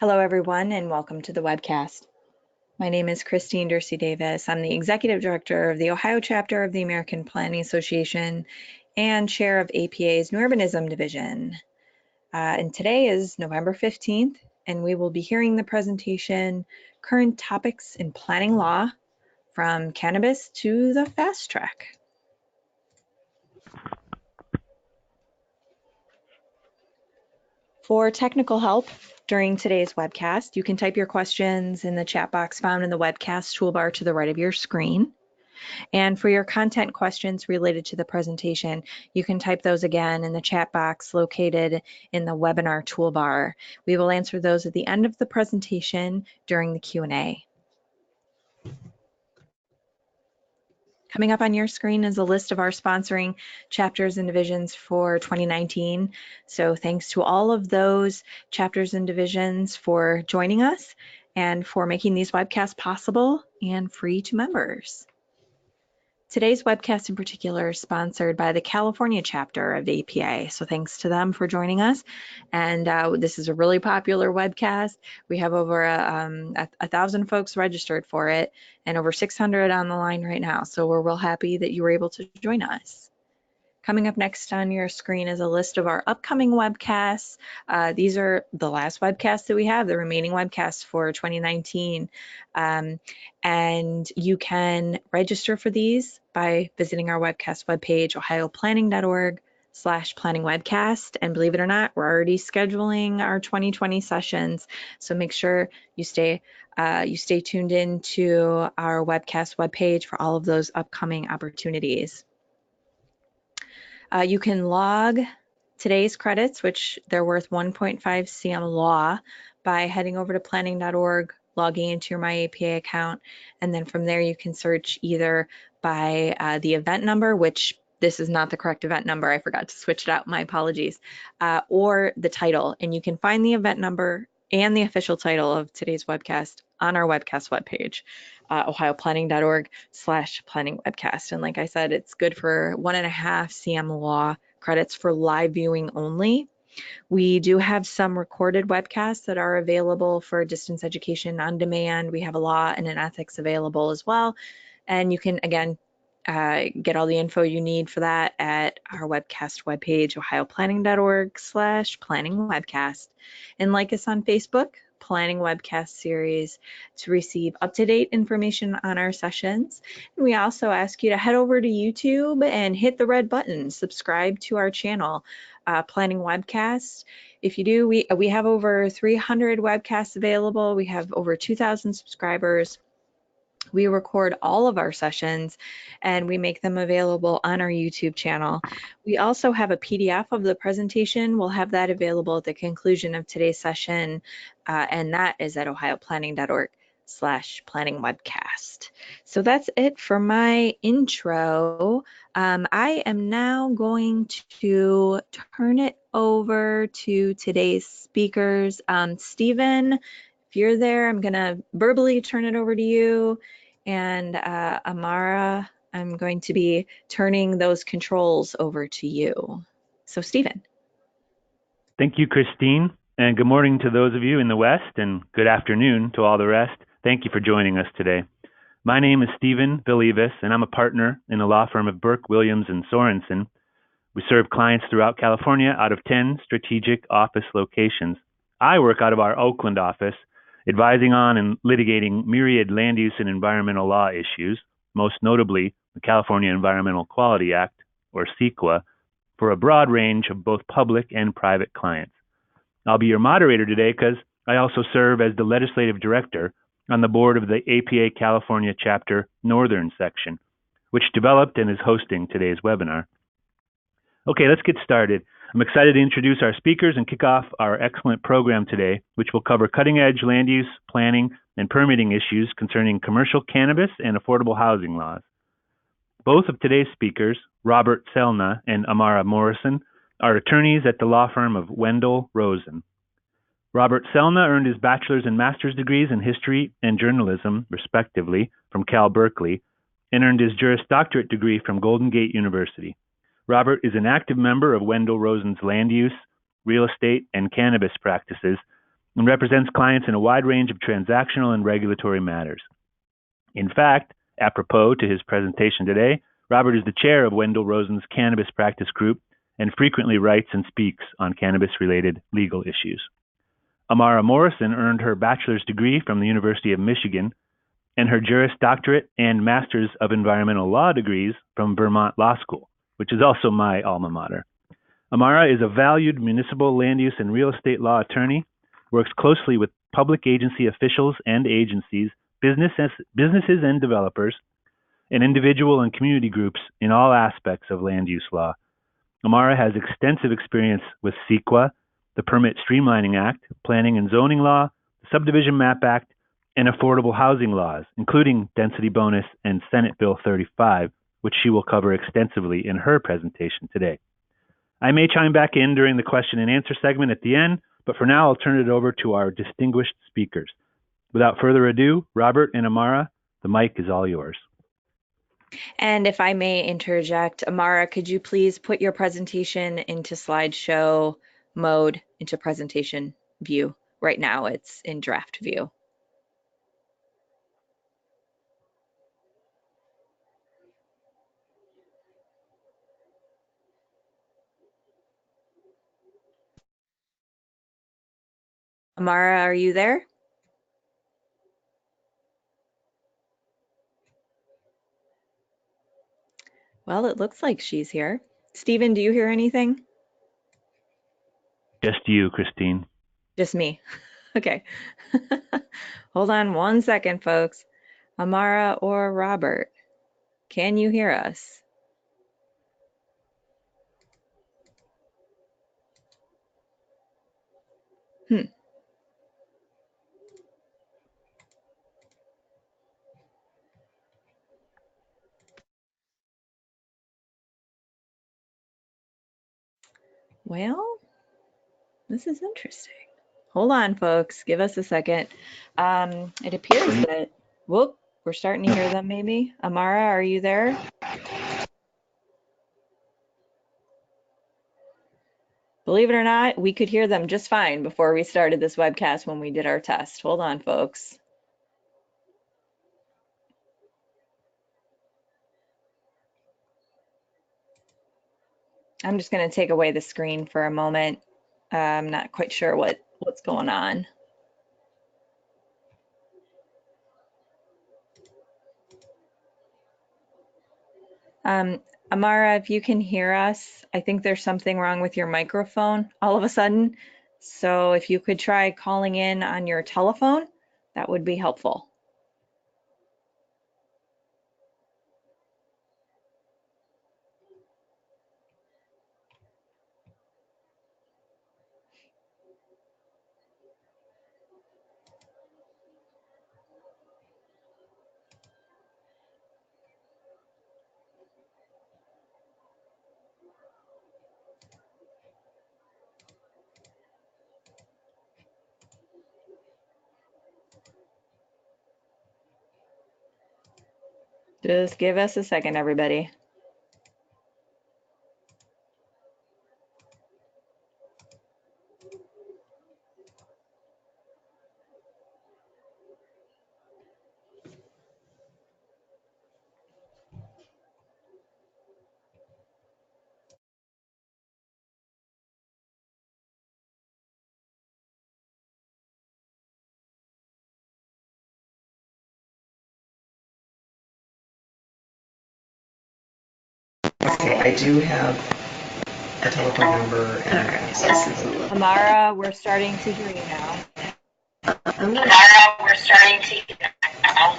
Hello, everyone, and welcome to the webcast. My name is Christine Dursey Davis. I'm the Executive Director of the Ohio chapter of the American Planning Association and Chair of APA's New Urbanism Division. And today is November 15th, and we will be hearing the presentation, Current Topics in Planning Law, from Cannabis to the Fast Track. For technical help during today's webcast, you can type your questions in the chat box found in the webcast toolbar to the right of your screen. And for your content questions related to the presentation, you can type those again in the chat box located in the webinar toolbar. We will answer those at the end of the presentation during the Q&A. Coming up on your screen is a list of our sponsoring chapters and divisions for 2019. So thanks to all of those chapters and divisions for joining us and for making these webcasts possible and free to members. Today's webcast in particular is sponsored by the California chapter of the APA, so thanks to them for joining us. And this is a really popular webcast. We have over 1,000 folks registered for it and over 600 on the line right now, so we're real happy that you were able to join us. Coming up next on your screen is a list of our upcoming webcasts. These are the last webcasts that we have, the remaining webcasts for 2019. And you can register for these by visiting our webcast webpage, ohioplanning.org/planningwebcast. And believe it or not, we're already scheduling our 2020 sessions. So make sure you stay tuned in to our webcast webpage for all of those upcoming opportunities. You can log today's credits, which they're worth 1.5 CM law, by heading over to planning.org, logging into your MyAPA account, and then from there you can search either by the event number, which this is not the correct event number, I forgot to switch it out, my apologies, or the title, and you can find the event number and the official title of today's webcast on our webcast webpage, ohioplanning.org/planningwebcast. And like I said, it's good for 1.5 CM law credits for live viewing only. We do have some recorded webcasts that are available for distance education on demand. We have a law and an ethics available as well. And you can, again, get all the info you need for that at our webcast webpage, ohioplanning.org/planningwebcast. And like us on Facebook, Planning Webcast Series, to receive up-to-date information on our sessions. And we also ask you to head over to YouTube and hit the red button, subscribe to our channel, Planning Webcast. If you do, we have over 300 webcasts available. We have over 2,000 subscribers. We record all of our sessions and we make them available on our YouTube channel. We also have a PDF of the presentation. We'll have that available at the conclusion of today's session, and that is at ohioplanning.org/planningwebcast. So that's it for my intro. I am now going to turn it over to today's speakers. Stephen, if you're there, I'm going to verbally turn it over to you. And Amara, I'm going to be turning those controls over to you. So Stephen. Thank you, Christine. And good morning to those of you in the West, and good afternoon to all the rest. Thank you for joining us today. My name is Stephen Villegas, and I'm a partner in the law firm of Burke, Williams, and Sorensen. We serve clients throughout California out of 10 strategic office locations. I work out of our Oakland office, advising on and litigating myriad land use and environmental law issues, most notably the California Environmental Quality Act, or CEQA, for a broad range of both public and private clients. I'll be your moderator today because I also serve as the legislative director on the board of the APA California Chapter Northern Section, which developed and is hosting today's webinar. Okay, let's get started. I'm excited to introduce our speakers and kick off our excellent program today, which will cover cutting-edge land use, planning, and permitting issues concerning commercial cannabis and affordable housing laws. Both of today's speakers, Robert Selna and Amara Morrison, are attorneys at the law firm of Wendel Rosen. Robert Selna earned his bachelor's and master's degrees in history and journalism, respectively, from Cal Berkeley, and earned his Juris Doctorate degree from Golden Gate University. Robert is an active member of Wendel Rosen's land use, real estate, and cannabis practices, and represents clients in a wide range of transactional and regulatory matters. In fact, apropos to his presentation today, Robert is the chair of Wendel Rosen's Cannabis Practice Group and frequently writes and speaks on cannabis-related legal issues. Amara Morrison earned her bachelor's degree from the University of Michigan and her Juris Doctorate and Master's of Environmental Law degrees from Vermont Law School, which is also my alma mater. Amara is a valued municipal land use and real estate law attorney, works closely with public agency officials and agencies, businesses and developers, and individual and community groups in all aspects of land use law. Amara has extensive experience with CEQA, the Permit Streamlining Act, Planning and Zoning Law, the Subdivision Map Act, and affordable housing laws, including density bonus and Senate Bill 35, which she will cover extensively in her presentation today. I may chime back in during the question and answer segment at the end, but for now I'll turn it over to our distinguished speakers. Without further ado, Robert and Amara, the mic is all yours. And if I may interject, Amara, could you please put your presentation into slideshow mode, into presentation view? Right now it's in draft view. Amara, are you there? Well, it looks like she's here. Stephen, do you hear anything? Just you, Christine. Just me. Okay. Hold on one second, folks. Amara or Robert, can you hear us? Well, this is interesting. Hold on, folks. Give us a second. It appears that, whoop, we're starting to hear them maybe. Amara, are you there? Believe it or not, we could hear them just fine before we started this webcast when we did our test. Hold on, folks. I'm just going to take away the screen for a moment. I'm not quite sure what's going on. Amara, if you can hear us, I think there's something wrong with your microphone all of a sudden. So if you could try calling in on your telephone, that would be helpful. Just give us a second, everybody. Okay, I do have a telephone number and this is a little. Amara, we're starting to hear you now. We're starting to hear now.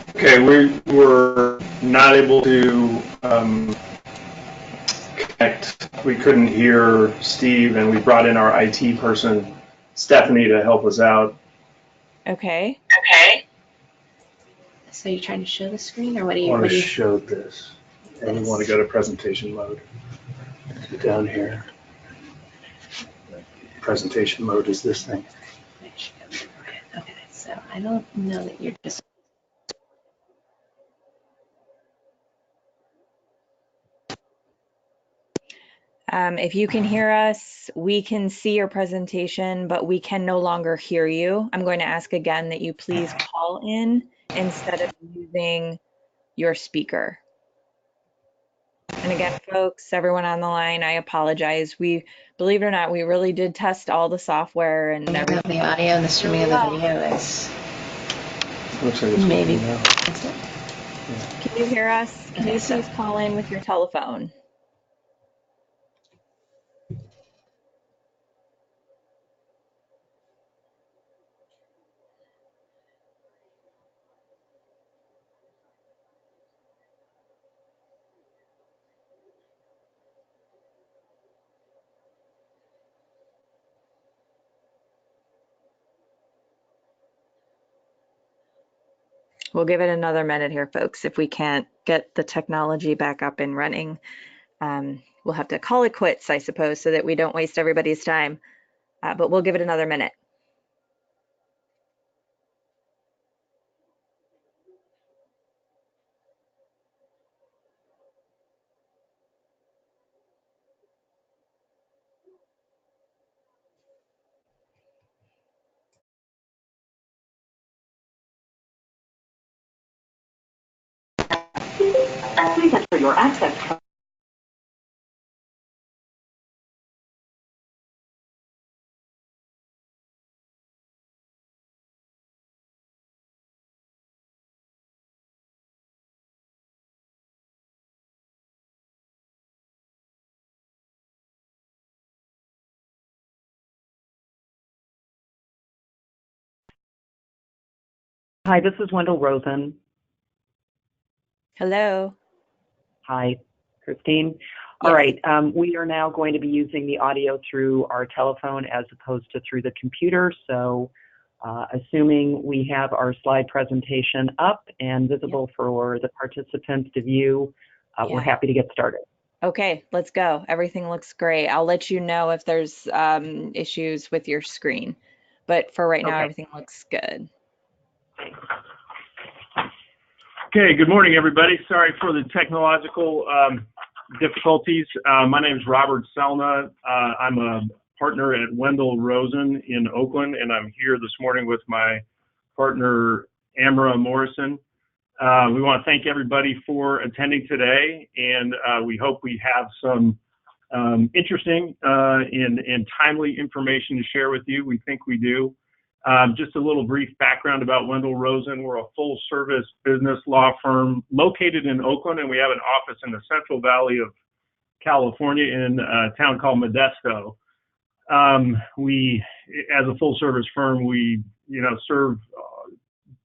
Okay, we were not able to connect. We couldn't hear Steve, and we brought in our IT person, Stephanie, to help us out. Okay. Okay. So you're trying to show the screen, or what do you? I want to show this, and we want to go to presentation mode. Down here. Presentation mode is this thing. Okay, so I don't know that you're just. If you can hear us, we can see your presentation, but we can no longer hear you. I'm going to ask again that you please call in instead of using your speaker. And again, folks, everyone on the line, I apologize. We, believe it or not, we really did test all the software and everything. The audio and the streaming of the video is Looks like it's maybe. working now. Is it? Can you hear us? Can you please call in with your telephone? We'll give it another minute here, folks. If we can't get the technology back up and running, we'll have to call it quits, I suppose, so that we don't waste everybody's time. But we'll give it another minute. Please enter your access code. Hi, this is Wendel Rosen. Hello. Hi, Christine. All right, we are now going to be using the audio through our telephone as opposed to through the computer. So assuming we have our slide presentation up and visible for the participants to view, we're happy to get started. Okay, let's go. Everything looks great. I'll let you know if there's issues with your screen. But for right now, everything looks good. Okay, good morning, everybody. Sorry for the technological difficulties. My name is Robert Selna. I'm a partner at Wendel Rosen in Oakland, and I'm here this morning with my partner, Amara Morrison. We want to thank everybody for attending today, and we hope we have some interesting and timely information to share with you. We think we do. Just a little brief background about Wendel Rosen. We're a full-service business law firm located in Oakland, and we have an office in the Central Valley of California in a town called Modesto. We, as a full-service firm, we serve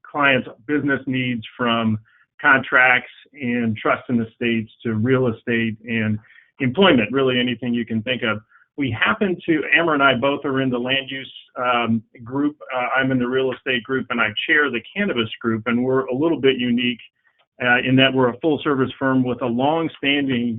clients' business needs from contracts and trust in estates to real estate and employment, really anything you can think of. We happen to, Amara and I both are in the land use group. I'm in the real estate group, and I chair the cannabis group, and we're a little bit unique in that we're a full-service firm with a long-standing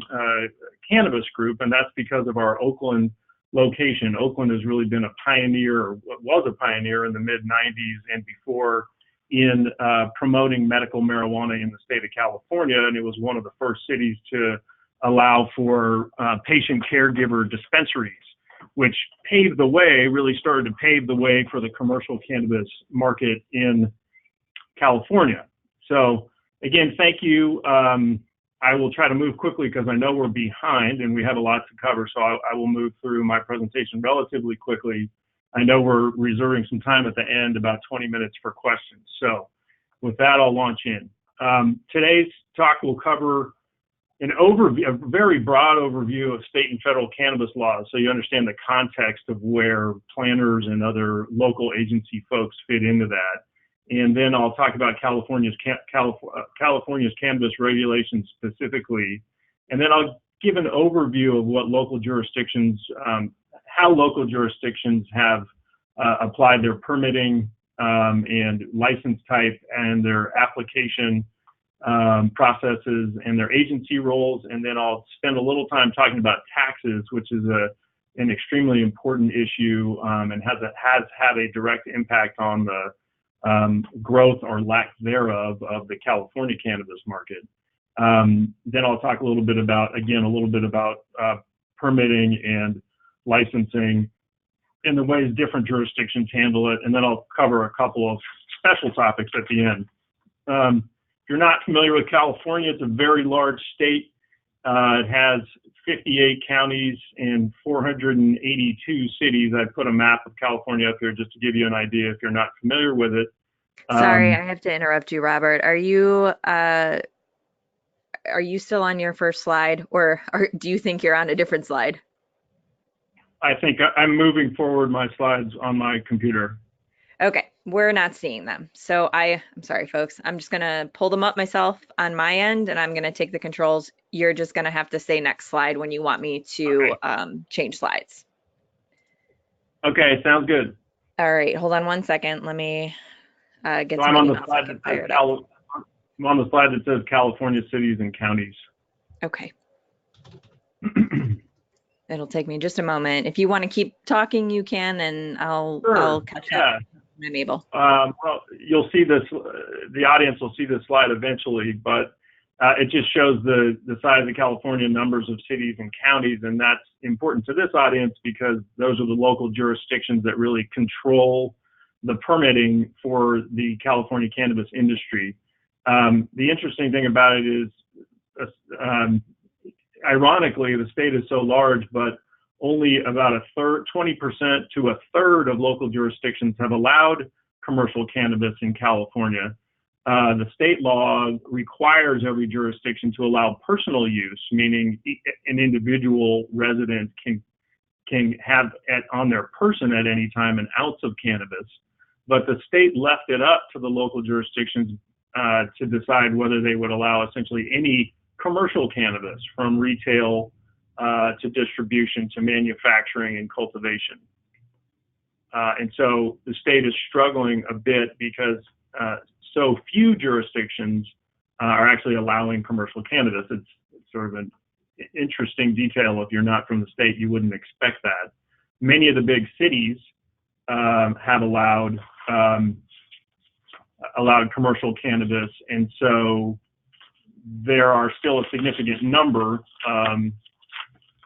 cannabis group, and that's because of our Oakland location. Oakland has really been a pioneer, or was a pioneer in the mid-90s and before in promoting medical marijuana in the state of California, and it was one of the first cities to allow for patient caregiver dispensaries, which paved the way, really started to pave the way for the commercial cannabis market in California. So again, thank you. I will try to move quickly because I know we're behind and we have a lot to cover, so I will move through my presentation relatively quickly. I know we're reserving some time at the end, about 20 minutes for questions. So with that, I'll launch in. Today's talk will cover an overview, a very broad overview of state and federal cannabis laws, so you understand the context of where planners and other local agency folks fit into that. And then I'll talk about California's cannabis regulations specifically. And then I'll give an overview of what local jurisdictions, how local jurisdictions have applied their permitting and license type and their application processes and their agency roles. And then I'll spend a little time talking about taxes, which is an extremely important issue and has had a direct impact on the growth or lack thereof of the California cannabis market. Then I'll talk a little bit about permitting and licensing and the ways different jurisdictions handle it. And then I'll cover a couple of special topics at the end. If you're not familiar with California, it's a very large state. It has 58 counties and 482 cities. I put a map of California up here just to give you an idea if you're not familiar with it. Sorry, I have to interrupt you, Robert. Are you still on your first slide, or do you think you're on a different slide? I think I'm moving forward my slides on my computer. Okay, we're not seeing them. So I'm sorry, folks. I'm just going to pull them up myself on my end, and I'm going to take the controls. You're just going to have to say next slide when you want me to change slides. Okay, sounds good. All right, hold on one second. Let me get So some I'm on the emails slide I can that fire says it up. I'm on the slide that says California cities and counties. Okay. It'll take me just a moment. If you want to keep talking, you can, and I'll catch up when I'm able. Well, you'll see this. The audience will see this slide eventually, but it just shows the size of California, numbers of cities and counties, and that's important to this audience because those are the local jurisdictions that really control the permitting for the California cannabis industry. The interesting thing about it is, ironically, the state is so large, but only about 20% to a third of local jurisdictions have allowed commercial cannabis in California. The state law requires every jurisdiction to allow personal use, meaning an individual resident can have on their person at any time an ounce of cannabis. But the state left it up to the local jurisdictions to decide whether they would allow essentially any commercial cannabis, from retail to distribution to manufacturing and cultivation. And so the state is struggling a bit because so few jurisdictions are actually allowing commercial cannabis. It's sort of an interesting detail. If you're not from the state, you wouldn't expect that. Many of the big cities have allowed commercial cannabis, and so there are still a significant number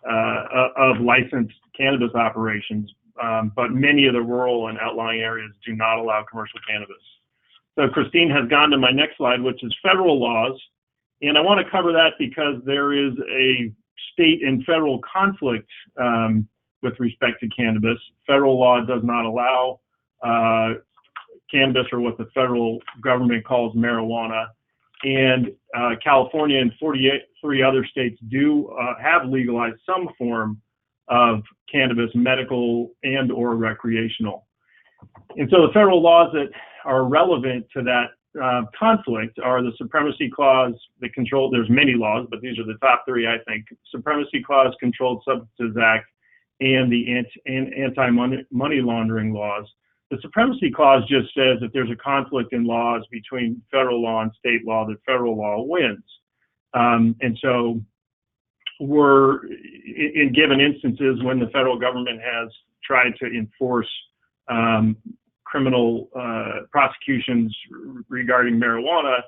of licensed cannabis operations, but many of the rural and outlying areas do not allow commercial cannabis. So Christine has gone to my next slide, which is federal laws, and I want to cover that because there is a state and federal conflict with respect to cannabis. Federal law does not allow cannabis, or what the federal government calls marijuana. And California and 43 other states do have legalized some form of cannabis, medical and or recreational. And so the federal laws that are relevant to that conflict are the Supremacy Clause, there's many laws, but these are the top three, I think. Supremacy Clause, Controlled Substances Act, and the anti-money laundering laws. The Supremacy Clause just says that there's a conflict in laws between federal law and state law, that federal law wins. And so we're, in given instances when the federal government has tried to enforce criminal prosecutions regarding marijuana,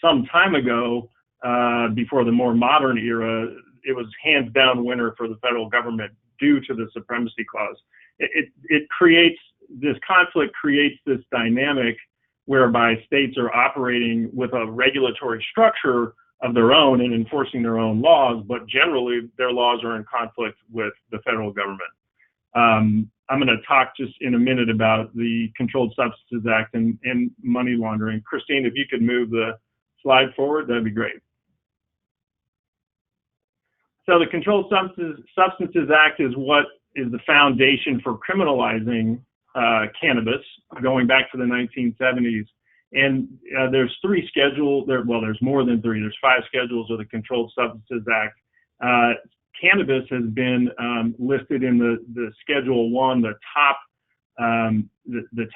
some time ago, before the more modern era, it was hands down winner for the federal government due to the Supremacy Clause. This conflict creates this dynamic whereby states are operating with a regulatory structure of their own and enforcing their own laws, but generally their laws are in conflict with the federal government. I'm going to talk just in a minute about the Controlled Substances Act and money laundering. Christine, if you could move the slide forward, that'd be great. So the Controlled Substances Act is what is the foundation for criminalizing cannabis going back to the 1970s. And there's three schedules, there's more than three, there's 5 schedules of the Controlled Substances Act. Cannabis has been listed in the Schedule 1, the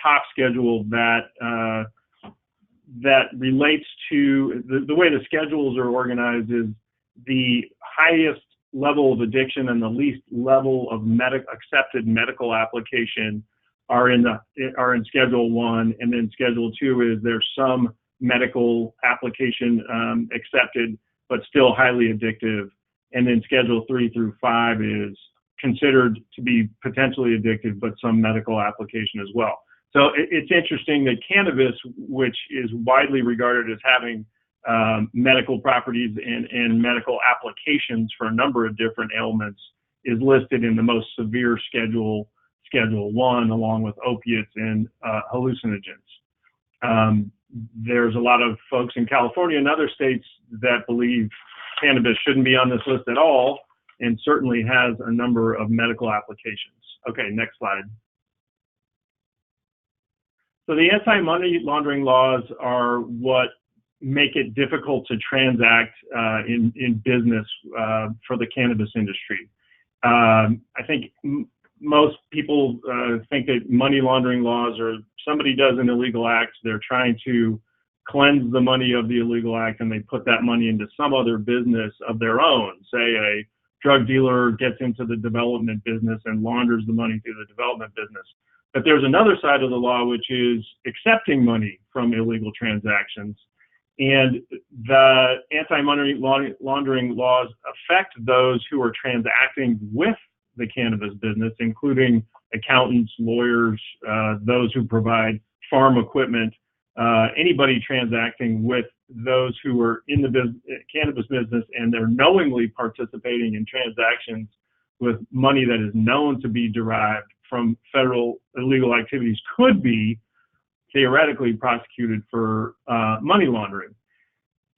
top schedule that relates to the way the schedules are organized is the highest level of addiction and the least level of accepted medical application are in Schedule 1, and then Schedule 2 is there's some medical application accepted, but still highly addictive. and then Schedule 3 through 5 is considered to be potentially addictive, but some medical application as well. So it's interesting that cannabis, which is widely regarded as having medical properties and medical applications for a number of different ailments, is listed in the most severe Schedule 1, along with opiates and hallucinogens. There's a lot of folks in California and other states that believe cannabis shouldn't be on this list at all, and certainly has a number of medical applications. Okay, next slide. So the anti-money laundering laws are what make it difficult to transact in business for the cannabis industry. I think most people think that money laundering laws are, somebody does an illegal act, they're trying to cleanse the money of the illegal act, and they put that money into some other business of their own. Say a drug dealer gets into the development business and launders the money through the development business. But there's another side of the law, which is accepting money from illegal transactions. And the anti-money laundering laws affect those who are transacting with the cannabis business, including accountants, lawyers, those who provide farm equipment, anybody transacting with those who are in the cannabis business and they're knowingly participating in transactions with money that is known to be derived from federal illegal activities could be theoretically prosecuted for money laundering.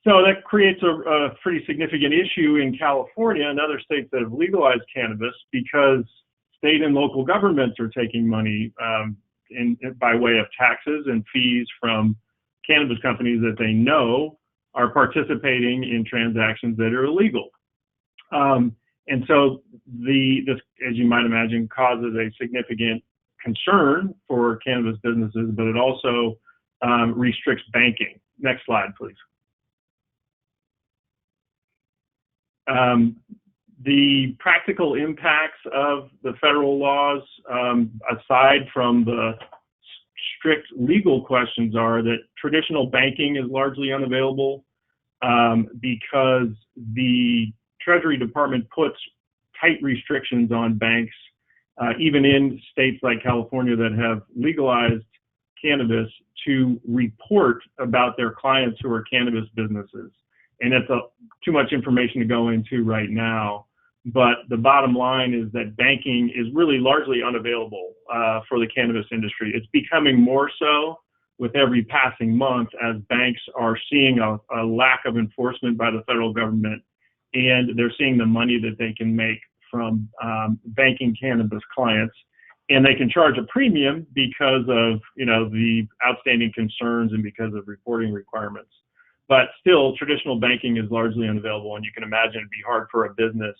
So that creates a pretty significant issue in California and other states that have legalized cannabis, because state and local governments are taking money by way of taxes and fees from cannabis companies that they know are participating in transactions that are illegal. And so this, as you might imagine, causes a significant concern for cannabis businesses, but it also restricts banking. Next slide, please. The practical impacts of the federal laws, aside from the strict legal questions, are that traditional banking is largely unavailable because the Treasury Department puts tight restrictions on banks, even in states like California that have legalized cannabis, to report about their clients who are cannabis businesses. And that's too much information to go into right now. But the bottom line is that banking is really largely unavailable for the cannabis industry. It's becoming more so with every passing month as banks are seeing a lack of enforcement by the federal government, and they're seeing the money that they can make from banking cannabis clients. And they can charge a premium because of, the outstanding concerns and because of reporting requirements. But still, traditional banking is largely unavailable, and you can imagine it'd be hard for a business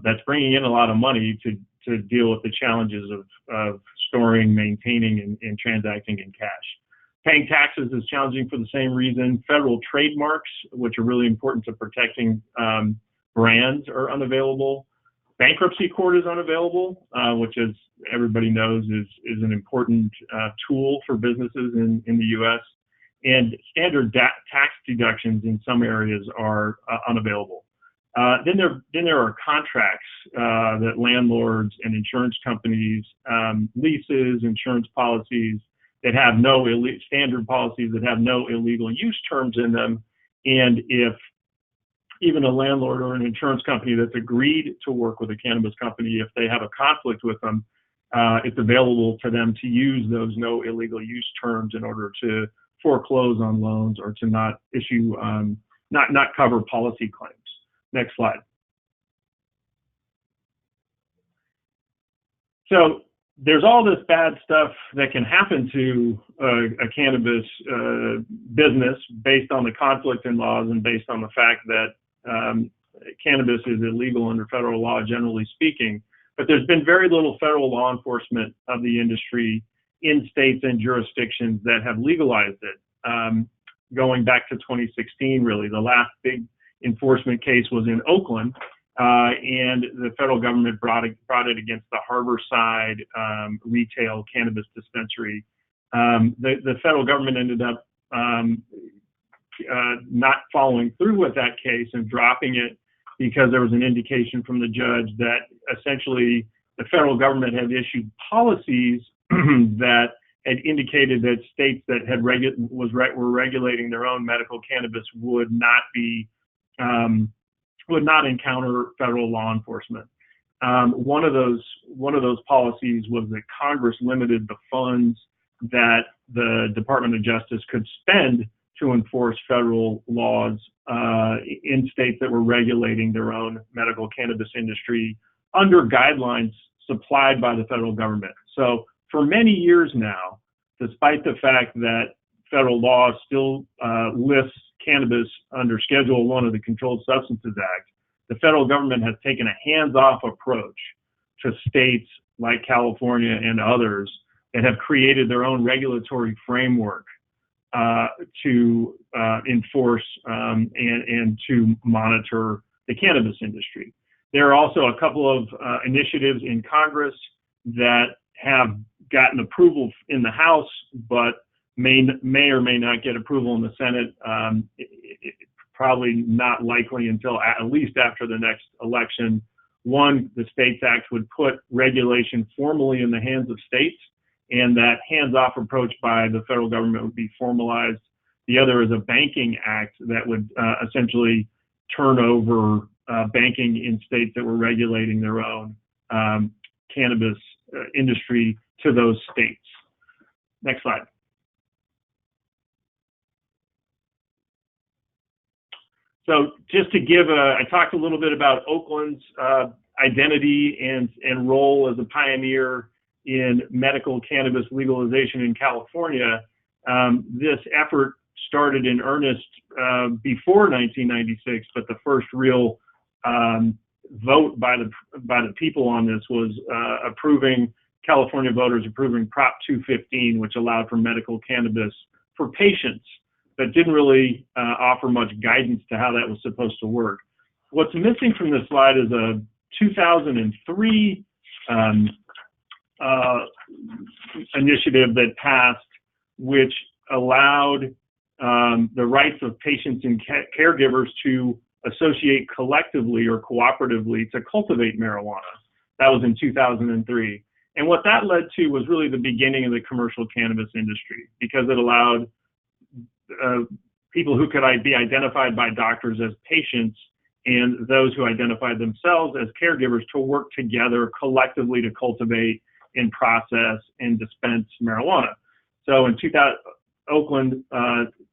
that's bringing in a lot of money to deal with the challenges of storing, maintaining, and transacting in cash. Paying taxes is challenging for the same reason. Federal trademarks, which are really important to protecting brands, are unavailable. Bankruptcy court is unavailable, which, as everybody knows, is an important tool for businesses in the U.S. And standard tax deductions in some areas are unavailable. Then there are contracts that landlords and insurance companies, leases, insurance policies that have no standard policies that have no illegal use terms in them. And if even a landlord or an insurance company that's agreed to work with a cannabis company, if they have a conflict with them, it's available to them to use those no illegal use terms in order to foreclose on loans or to not issue, not cover policy claims. Next slide. So there's all this bad stuff that can happen to a cannabis business based on the conflict in laws and based on the fact that cannabis is illegal under federal law, generally speaking. But there's been very little federal law enforcement of the industry in states and jurisdictions that have legalized it. Going back to 2016, really, the last big enforcement case was in Oakland, and the federal government brought it against the Harborside retail cannabis dispensary. The federal government ended up not following through with that case and dropping it because there was an indication from the judge that essentially the federal government had issued policies that had indicated that states that had were regulating their own medical cannabis would not encounter federal law enforcement. One of those policies was that Congress limited the funds that the Department of Justice could spend to enforce federal laws in states that were regulating their own medical cannabis industry under guidelines supplied by the federal government. So for many years now, despite the fact that federal law still lists cannabis under Schedule 1 of the Controlled Substances Act, the federal government has taken a hands-off approach to states like California and others that have created their own regulatory framework to enforce and to monitor the cannabis industry. There are also a couple of initiatives in Congress that have gotten approval in the House, but may or may not get approval in the Senate. Probably not likely until at least after the next election. One, the States Act would put regulation formally in the hands of states, and that hands-off approach by the federal government would be formalized. The other is a banking act that would essentially turn over banking in states that were regulating their own cannabis industry to those states. Next slide. So just to give I talked a little bit about Oakland's identity and role as a pioneer in medical cannabis legalization in California. This effort started in earnest before 1996, but the first real vote by the people on this was California voters approving Prop 215, which allowed for medical cannabis for patients, but didn't really offer much guidance to how that was supposed to work. What's missing from this slide is a 2003 initiative that passed, which allowed the rights of patients and caregivers to associate collectively or cooperatively to cultivate marijuana. That was in 2003. And what that led to was really the beginning of the commercial cannabis industry, because it allowed people who could be identified by doctors as patients and those who identified themselves as caregivers to work together collectively to cultivate and process and dispense marijuana. So in Oakland,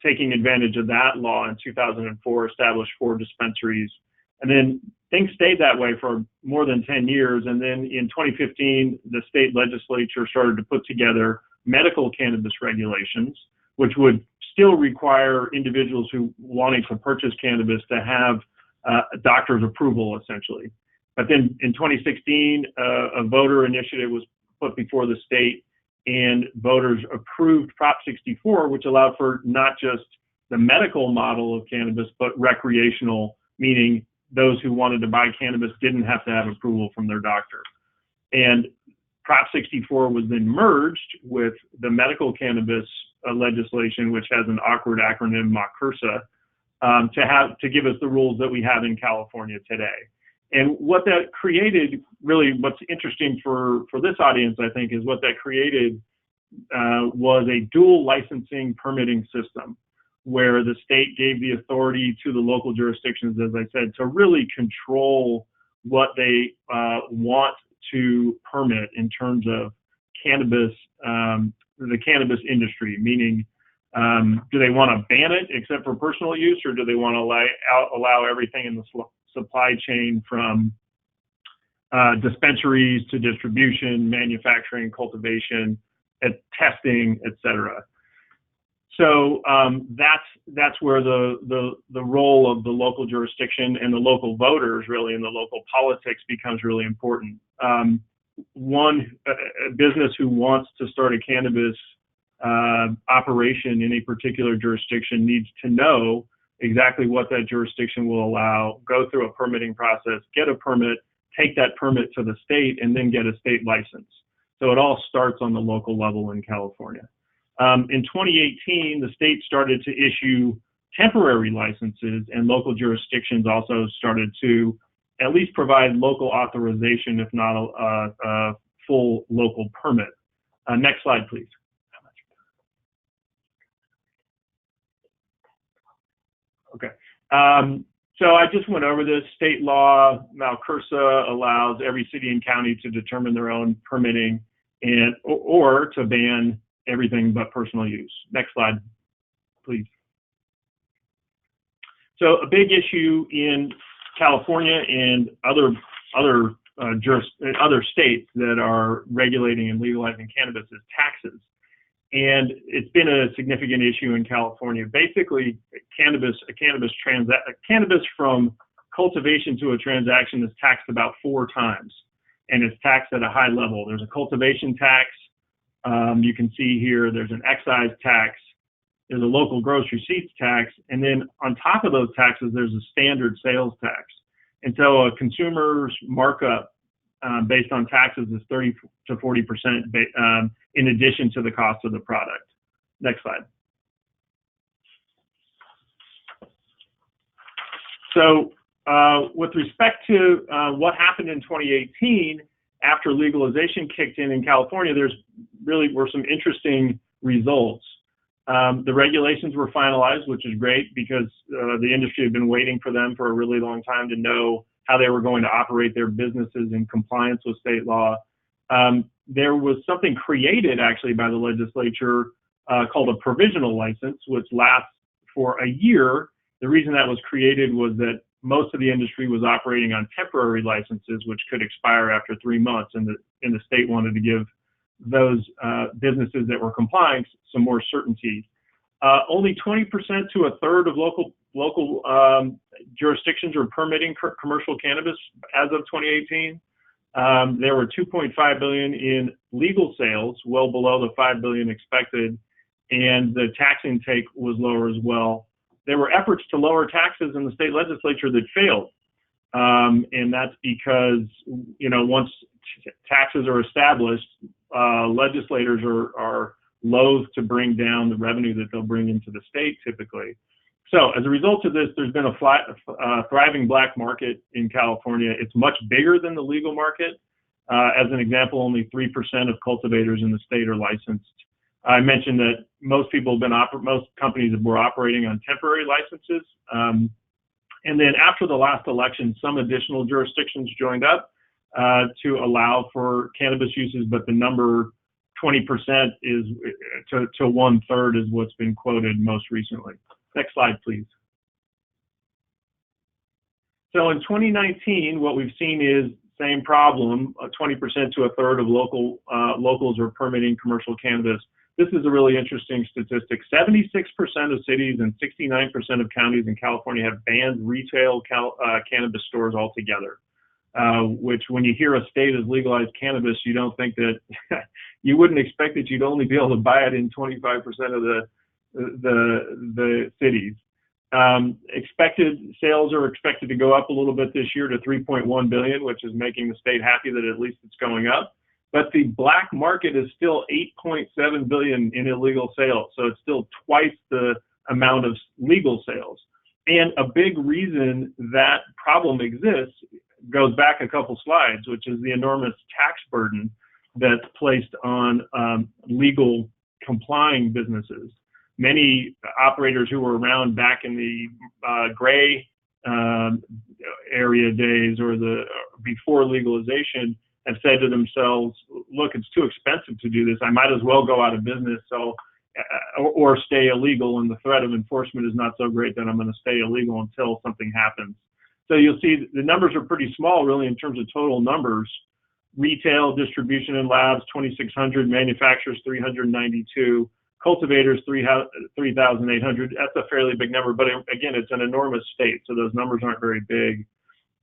taking advantage of that law in 2004, established 4 dispensaries. And then things stayed that way for more than 10 years. And then in 2015, the state legislature started to put together medical cannabis regulations, which would still require individuals who wanted to purchase cannabis to have a doctor's approval, essentially. But then in 2016, a voter initiative was put before the state, and voters approved Prop 64, which allowed for not just the medical model of cannabis, but recreational, meaning those who wanted to buy cannabis didn't have to have approval from their doctor. And Prop 64 was then merged with the medical cannabis legislation, which has an awkward acronym, MACURSA, to give us the rules that we have in California today. And what that created, really what's interesting for this audience, I think, is what that created was a dual licensing permitting system, where the state gave the authority to the local jurisdictions, as I said, to really control what they want to permit in terms of cannabis, the cannabis industry, meaning do they want to ban it except for personal use, or do they want to allow everything in the supply chain from dispensaries to distribution, manufacturing, cultivation, testing, etc. So that's where the role of the local jurisdiction and the local voters, really, and the local politics becomes really important. One business who wants to start a cannabis operation in a particular jurisdiction needs to know exactly what that jurisdiction will allow, go through a permitting process, get a permit, take that permit to the state, and then get a state license. So it all starts on the local level in California. In 2018, the state started to issue temporary licenses, and local jurisdictions also started to at least provide local authorization, if not a full local permit. Next slide, please. Okay. So I just went over this. State law, Malcursa, allows every city and county to determine their own permitting and or to ban everything but personal use. Next slide, please. So a big issue in California and other states that are regulating and legalizing cannabis is taxes. And it's been a significant issue in California. Basically, cannabis from cultivation to a transaction is taxed about 4 times, and it's taxed at a high level. There's a cultivation tax. You can see here there's an excise tax. There's a local gross receipts tax, and then on top of those taxes, there's a standard sales tax. And so a consumer's markup based on taxes is 30 to 40% in addition to the cost of the product. Next slide. So with respect to what happened in 2018 after legalization kicked in California, there were some interesting results. The regulations were finalized, which is great because the industry had been waiting for them for a really long time to know how they were going to operate their businesses in compliance with state law. There was something created actually by the legislature called a provisional license, which lasts for a year. The reason that was created was that most of the industry was operating on temporary licenses, which could expire after 3 months, and the state wanted to give those businesses that were complying some more certainty. Only 20% to a third of local jurisdictions are permitting commercial cannabis as of 2018. There were 2.5 billion in legal sales, well below the 5 billion expected, and the tax intake was lower as well. There were efforts to lower taxes in the state legislature that failed, and that's because once taxes are established, legislators are loath to bring down the revenue that they'll bring into the state typically. So as a result of this, there's been a thriving black market in California. It's much bigger than the legal market. As an example, only 3% of cultivators in the state are licensed. I mentioned that most companies were operating on temporary licenses. And then after the last election, some additional jurisdictions joined up to allow for cannabis uses, but the number 20% is to 1/3 is what's been quoted most recently. Next slide, please. So in 2019, what we've seen is same problem. 20% to a third of locals are permitting commercial cannabis. This is a really interesting statistic. 76% of cities and 69% of counties in California have banned retail cannabis stores altogether. Which when you hear a state has legalized cannabis, you don't think that, you wouldn't expect that you'd only be able to buy it in 25% of the cities. Expected sales are expected to go up a little bit this year to 3.1 billion, which is making the state happy that at least it's going up. But the black market is still 8.7 billion in illegal sales. So it's still twice the amount of legal sales. And a big reason that problem exists goes back a couple slides, which is the enormous tax burden that's placed on legal complying businesses. Many operators who were around back in the gray area days or before legalization have said to themselves, look, it's too expensive to do this. I might as well go out of business or stay illegal, and the threat of enforcement is not so great that I'm going to stay illegal until something happens. So you'll see the numbers are pretty small, really, in terms of total numbers. Retail, distribution, and labs, 2,600. Manufacturers, 392. Cultivators, 3,800. That's a fairly big number, but again, it's an enormous state, so those numbers aren't very big.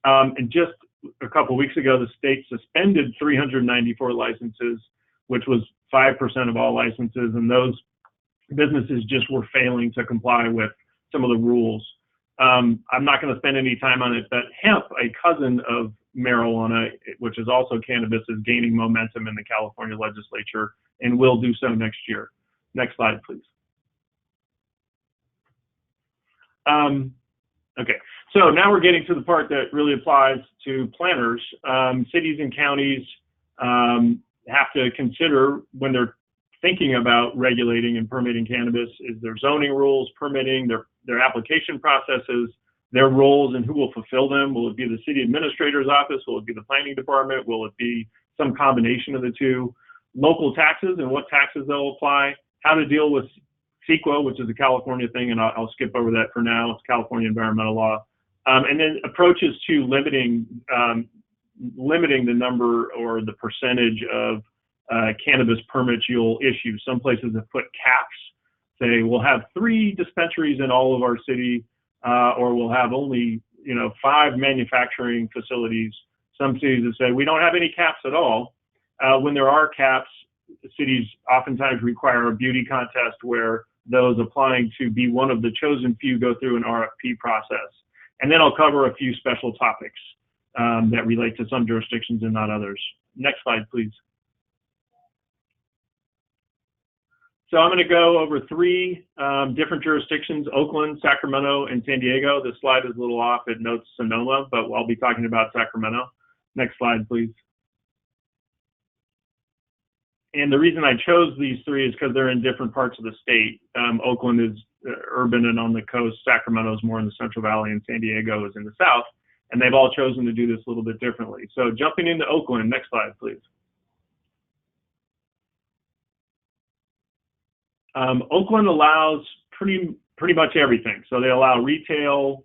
And just a couple of weeks ago, the state suspended 394 licenses, which was 5% of all licenses, and those businesses just were failing to comply with some of the rules. I'm not going to spend any time on it, but hemp, a cousin of marijuana, which is also cannabis, is gaining momentum in the California legislature and will do so next year. Next slide, please. Okay, so now we're getting to the part that really applies to planners. Cities and counties have to consider when they're thinking about regulating and permitting cannabis is their zoning rules, permitting, their application processes, their roles and who will fulfill them. Will it be the city administrator's office? Will it be the planning department? Will it be some combination of the two? Local taxes and what taxes they'll apply, how to deal with CEQA, which is a California thing, and I'll skip over that for now. It's California environmental law. And then approaches to limiting the number or the percentage of cannabis permits you'll issue. Some places have put caps, say we'll have 3 dispensaries in all of our city, or we'll have only 5 manufacturing facilities. Some cities have said we don't have any caps at all. When there are caps, cities oftentimes require a beauty contest where those applying to be one of the chosen few go through an RFP process. And then I'll cover a few special topics that relate to some jurisdictions and not others. Next slide, please. So I'm going to go over 3 different jurisdictions, Oakland, Sacramento, and San Diego. This slide is a little off. It notes Sonoma, but I'll be talking about Sacramento. Next slide, please. And the reason I chose these 3 is because they're in different parts of the state. Oakland is urban and on the coast. Sacramento is more in the Central Valley, and San Diego is in the south. And they've all chosen to do this a little bit differently. So jumping into Oakland, next slide, please. Oakland allows pretty much everything. So they allow retail,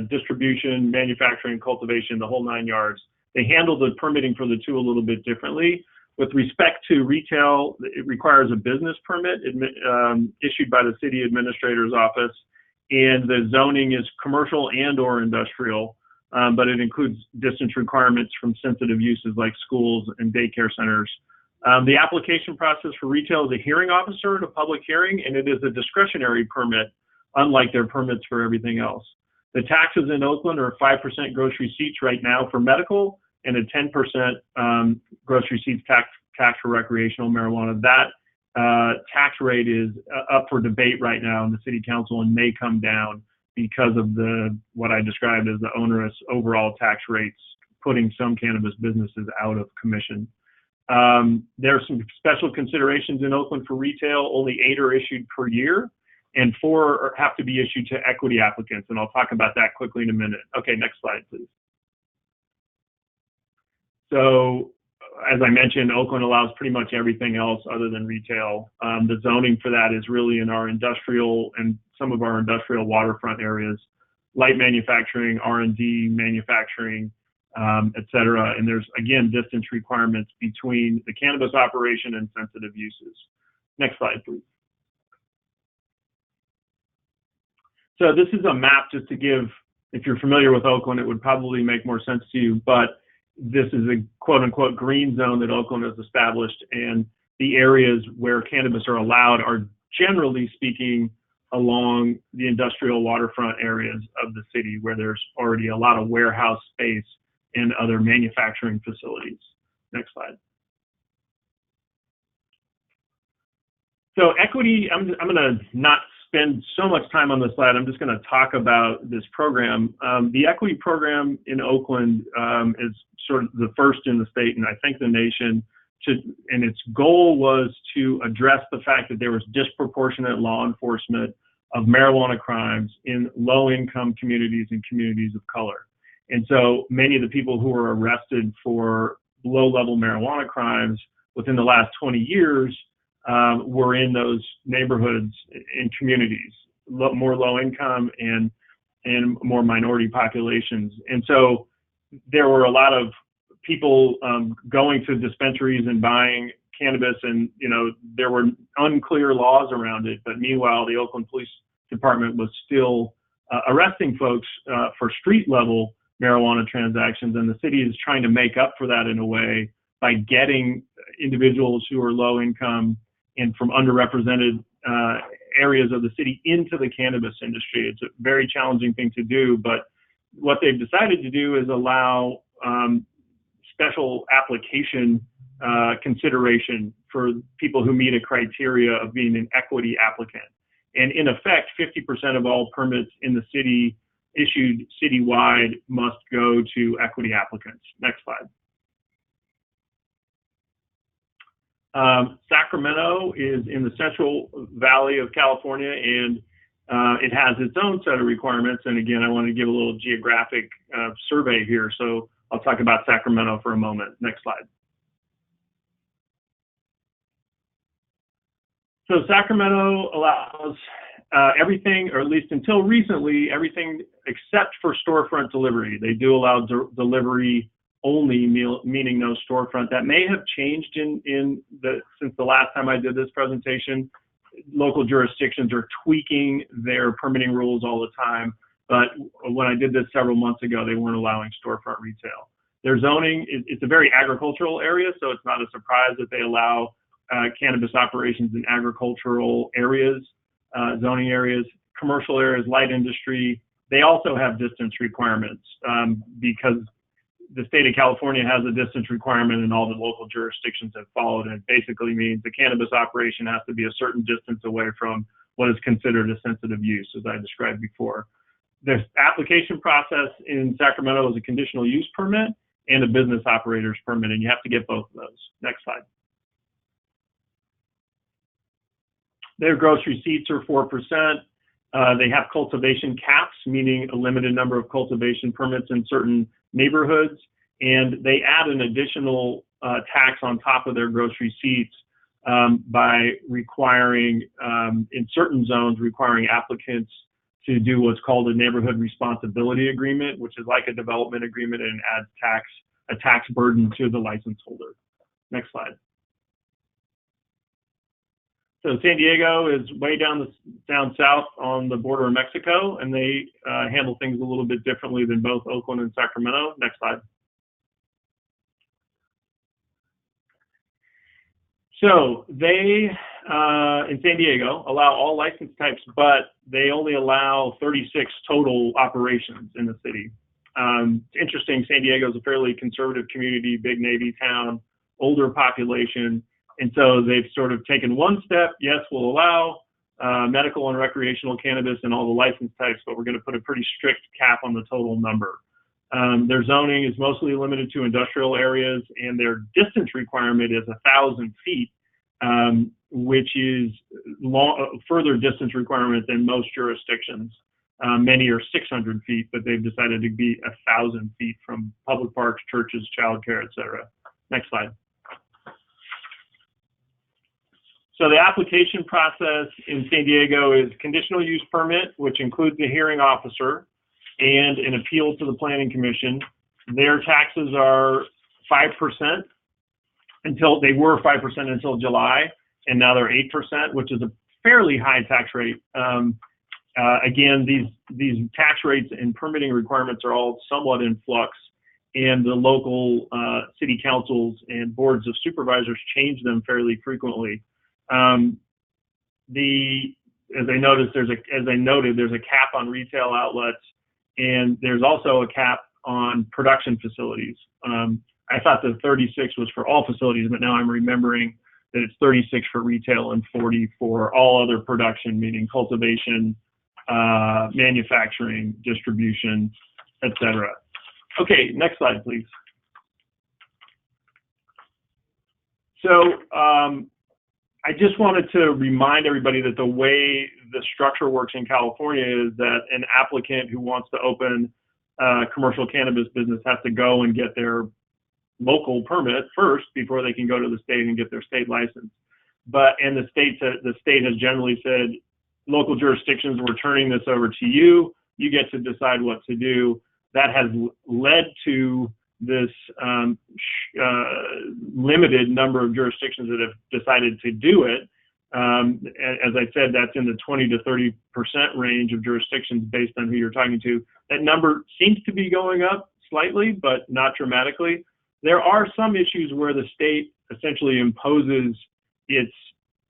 distribution, manufacturing, cultivation, the whole 9 yards. They handle the permitting for the 2 a little bit differently. With respect to retail, it requires a business permit issued by the city administrator's office, and the zoning is commercial and or industrial, but it includes distance requirements from sensitive uses like schools and daycare centers. The application process for retail is a hearing officer at a public hearing, and it is a discretionary permit, unlike their permits for everything else. The taxes in Oakland are 5% gross receipts right now for medical, and a 10% gross receipts tax for recreational marijuana. That tax rate is up for debate right now in the city council and may come down because of what I described as the onerous overall tax rates, putting some cannabis businesses out of commission. There are some special considerations in Oakland for retail. Only 8 are issued per year, and 4 have to be issued to equity applicants, and I'll talk about that quickly in a minute. Okay, next slide, please. So, as I mentioned, Oakland allows pretty much everything else other than retail. The zoning for that is really in our industrial and some of our industrial waterfront areas, light manufacturing, R&D manufacturing, et cetera. And there's, again, distance requirements between the cannabis operation and sensitive uses. Next slide, please. So this is a map just to give, if you're familiar with Oakland, it would probably make more sense to you, but this is a quote-unquote green zone that Oakland has established, and the areas where cannabis are allowed are generally speaking along the industrial waterfront areas of the city where there's already a lot of warehouse space and other manufacturing facilities. Next slide. So equity, I'm going to not spend so much time on this slide. I'm just going to talk about this program. The equity program in Oakland is sort of the first in the state, and I think the nation, and its goal was to address the fact that there was disproportionate law enforcement of marijuana crimes in low-income communities and communities of color. And so many of the people who were arrested for low-level marijuana crimes within the last 20 years were in those neighborhoods and communities, more low-income and more minority populations. And so there were a lot of people going to dispensaries and buying cannabis, and there were unclear laws around it. But meanwhile, the Oakland Police Department was still arresting folks for street-level marijuana transactions, and the city is trying to make up for that in a way by getting individuals who are low-income and from underrepresented areas of the city into the cannabis industry. It's a very challenging thing to do, but what they've decided to do is allow special application consideration for people who meet a criteria of being an equity applicant. And in effect, 50% of all permits in the city issued citywide must go to equity applicants. Next slide. Sacramento is in the Central Valley of California, and it has its own set of requirements. And again, I want to give a little geographic survey here. So I'll talk about Sacramento for a moment. Next slide. So Sacramento allows everything, or at least until recently, everything except for storefront delivery. They do allow delivery only, meaning no storefront. That may have changed since the last time I did this presentation. Local jurisdictions are tweaking their permitting rules all the time, but when I did this several months ago, they weren't allowing storefront retail. Their zoning, it's a very agricultural area, so it's not a surprise that they allow cannabis operations in agricultural areas, zoning areas, commercial areas, light industry. They also have distance requirements because the state of California has a distance requirement and all the local jurisdictions have followed. And it basically means the cannabis operation has to be a certain distance away from what is considered a sensitive use, as I described before. The application process in Sacramento is a conditional use permit and a business operator's permit, and you have to get both of those. Next slide. Their gross receipts are 4%. They have cultivation caps, meaning a limited number of cultivation permits in certain neighborhoods, and they add an additional tax on top of their gross receipts by requiring, in certain zones, requiring applicants to do what's called a neighborhood responsibility agreement, which is like a development agreement and adds a tax burden to the license holder. Next slide. So San Diego is way down south on the border of Mexico, and they handle things a little bit differently than both Oakland and Sacramento. Next slide. So they, in San Diego, allow all license types, but they only allow 36 total operations in the city. It's interesting, San Diego is a fairly conservative community, big Navy town, older population. And so they've sort of taken one step. Yes, we'll allow medical and recreational cannabis and all the license types, but we're going to put a pretty strict cap on the total number. Their zoning is mostly limited to industrial areas, and their distance requirement is 1,000 feet, which is further distance requirement than most jurisdictions. Many are 600 feet, but they've decided to be 1,000 feet from public parks, churches, childcare, et cetera. Next slide. So the application process in San Diego is conditional use permit, which includes the hearing officer and an appeal to the planning commission. Their taxes are 5% until they were 5% until July, and now they're 8%, which is a fairly high tax rate. Again, these tax rates and permitting requirements are all somewhat in flux, and the local city councils and boards of supervisors change them fairly frequently. As I noted, there's a cap on retail outlets, and there's also a cap on production facilities. I thought the 36 was for all facilities, but now I'm remembering that it's 36 for retail and 40 for all other production, meaning cultivation, manufacturing, distribution, etc. Okay, next slide, please. So I just wanted to remind everybody that the way the structure works in California is that an applicant who wants to open a commercial cannabis business has to go and get their local permit first before they can go to the state and get their state license. And the state has generally said, local jurisdictions, we're turning this over to you. You get to decide what to do. That has led to this limited number of jurisdictions that have decided to do it. As I said, that's in the 20 to 30% range of jurisdictions based on who you're talking to. That number seems to be going up slightly, but not dramatically. There are some issues where the state essentially imposes its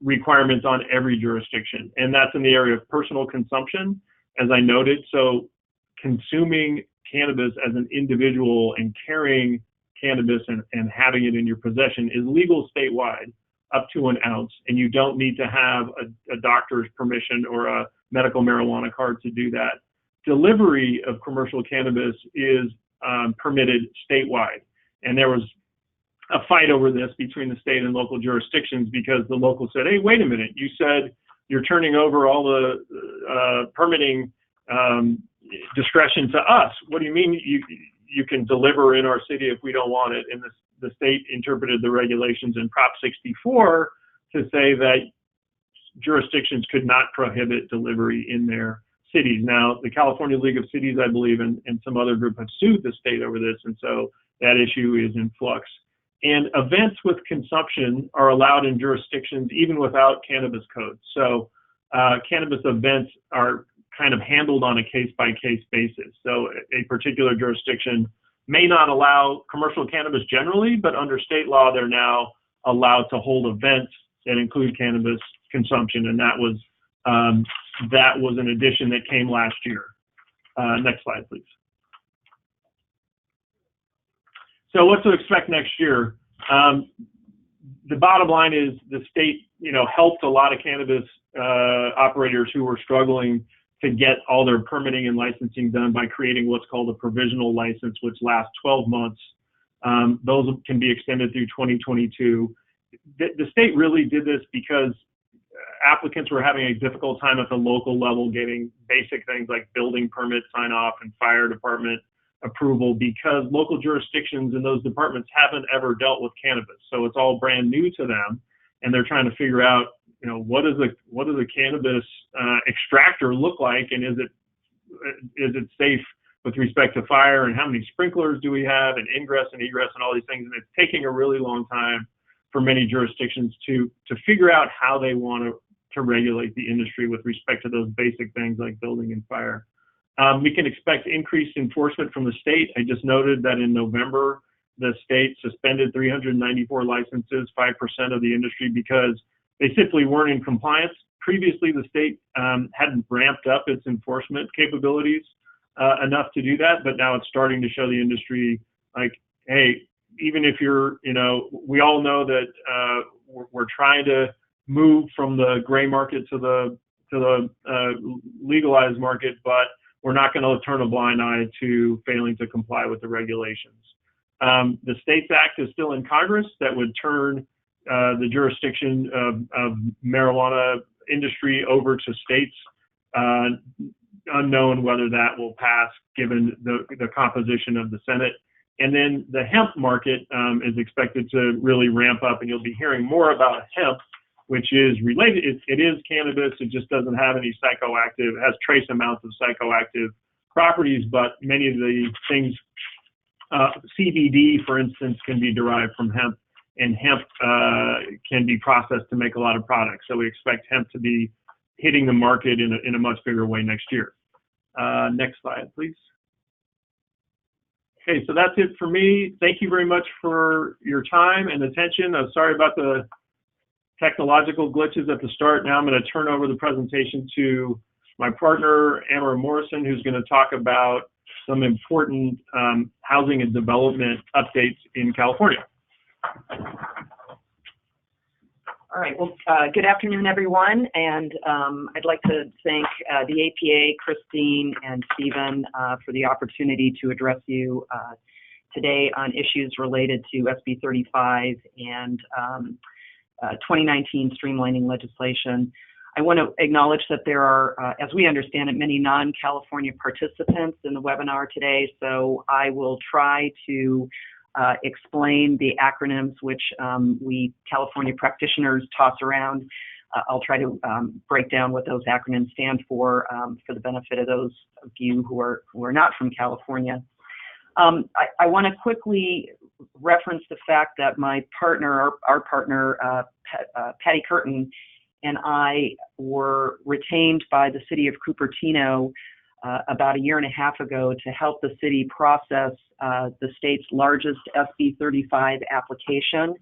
requirements on every jurisdiction, and that's in the area of personal consumption, as I noted. So consuming cannabis as an individual and carrying cannabis and having it in your possession is legal statewide. up to an ounce, and you don't need to have a doctor's permission or a medical marijuana card to do that. Delivery of commercial cannabis is permitted statewide, and there was a fight over this between the state and local jurisdictions because the local said, hey, wait a minute, you said you're turning over all the permitting discretion to us. What do you mean you can deliver in our city if we don't want it? And the state interpreted the regulations in Prop 64 to say that jurisdictions could not prohibit delivery in their cities. Now, the California League of Cities, I believe, and some other group have sued the state over this, and so that issue is in flux. And events with consumption are allowed in jurisdictions even without cannabis codes. So cannabis events are kind of handled on a case-by-case basis. So a particular jurisdiction may not allow commercial cannabis generally, but under state law, they're now allowed to hold events that include cannabis consumption, and that was an addition that came last year. Next slide, please. So what to expect next year? The bottom line is the state, helped a lot of cannabis operators who were struggling to get all their permitting and licensing done by creating what's called a provisional license, which lasts 12 months. Those can be extended through 2022. The state really did this because applicants were having a difficult time at the local level getting basic things like building permit sign off and fire department approval, because local jurisdictions and those departments haven't ever dealt with cannabis. So it's all brand new to them, and they're trying to figure out, what does a cannabis extractor look like, and is it safe with respect to fire, and how many sprinklers do we have, and ingress and egress and all these things. And it's taking a really long time for many jurisdictions to figure out how they want to regulate the industry with respect to those basic things like building and fire. We can expect increased enforcement from the state. I just noted that in November, the state suspended 394 licenses, 5% of the industry, because they simply weren't in compliance. Previously, the state hadn't ramped up its enforcement capabilities enough to do that, but now it's starting to show the industry, like, hey, even if you're, we all know that we're trying to move from the gray market to the legalized market, but we're not going to turn a blind eye to failing to comply with the regulations. The States Act is still in Congress that would turn the jurisdiction of marijuana industry over to states. Unknown whether that will pass given the composition of the Senate. And then the hemp market is expected to really ramp up, and you'll be hearing more about hemp, which is related. It is cannabis. It just doesn't have any psychoactive, it has trace amounts of psychoactive properties, but many of the things, CBD, for instance, can be derived from hemp, and hemp can be processed to make a lot of products. So we expect hemp to be hitting the market in a much bigger way next year. Next slide, please. Okay, so that's it for me. Thank you very much for your time and attention. I'm sorry about the technological glitches at the start. Now I'm going to turn over the presentation to my partner, Amara Morrison, who's going to talk about some important housing and development updates in California. All right, well, good afternoon, everyone, and I'd like to thank the APA, Christine, and Stephen for the opportunity to address you today on issues related to SB 35 and 2019 streamlining legislation. I want to acknowledge that there are, as we understand it, many non-California participants in the webinar today, so I will try to explain the acronyms which we California practitioners toss around. I'll try to break down what those acronyms stand for the benefit of those of you who are not from California. I want to quickly reference the fact that my partner, our partner, Patty Curtin, and I were retained by the city of Cupertino about a year and a half ago to help the city process the state's largest SB 35 application.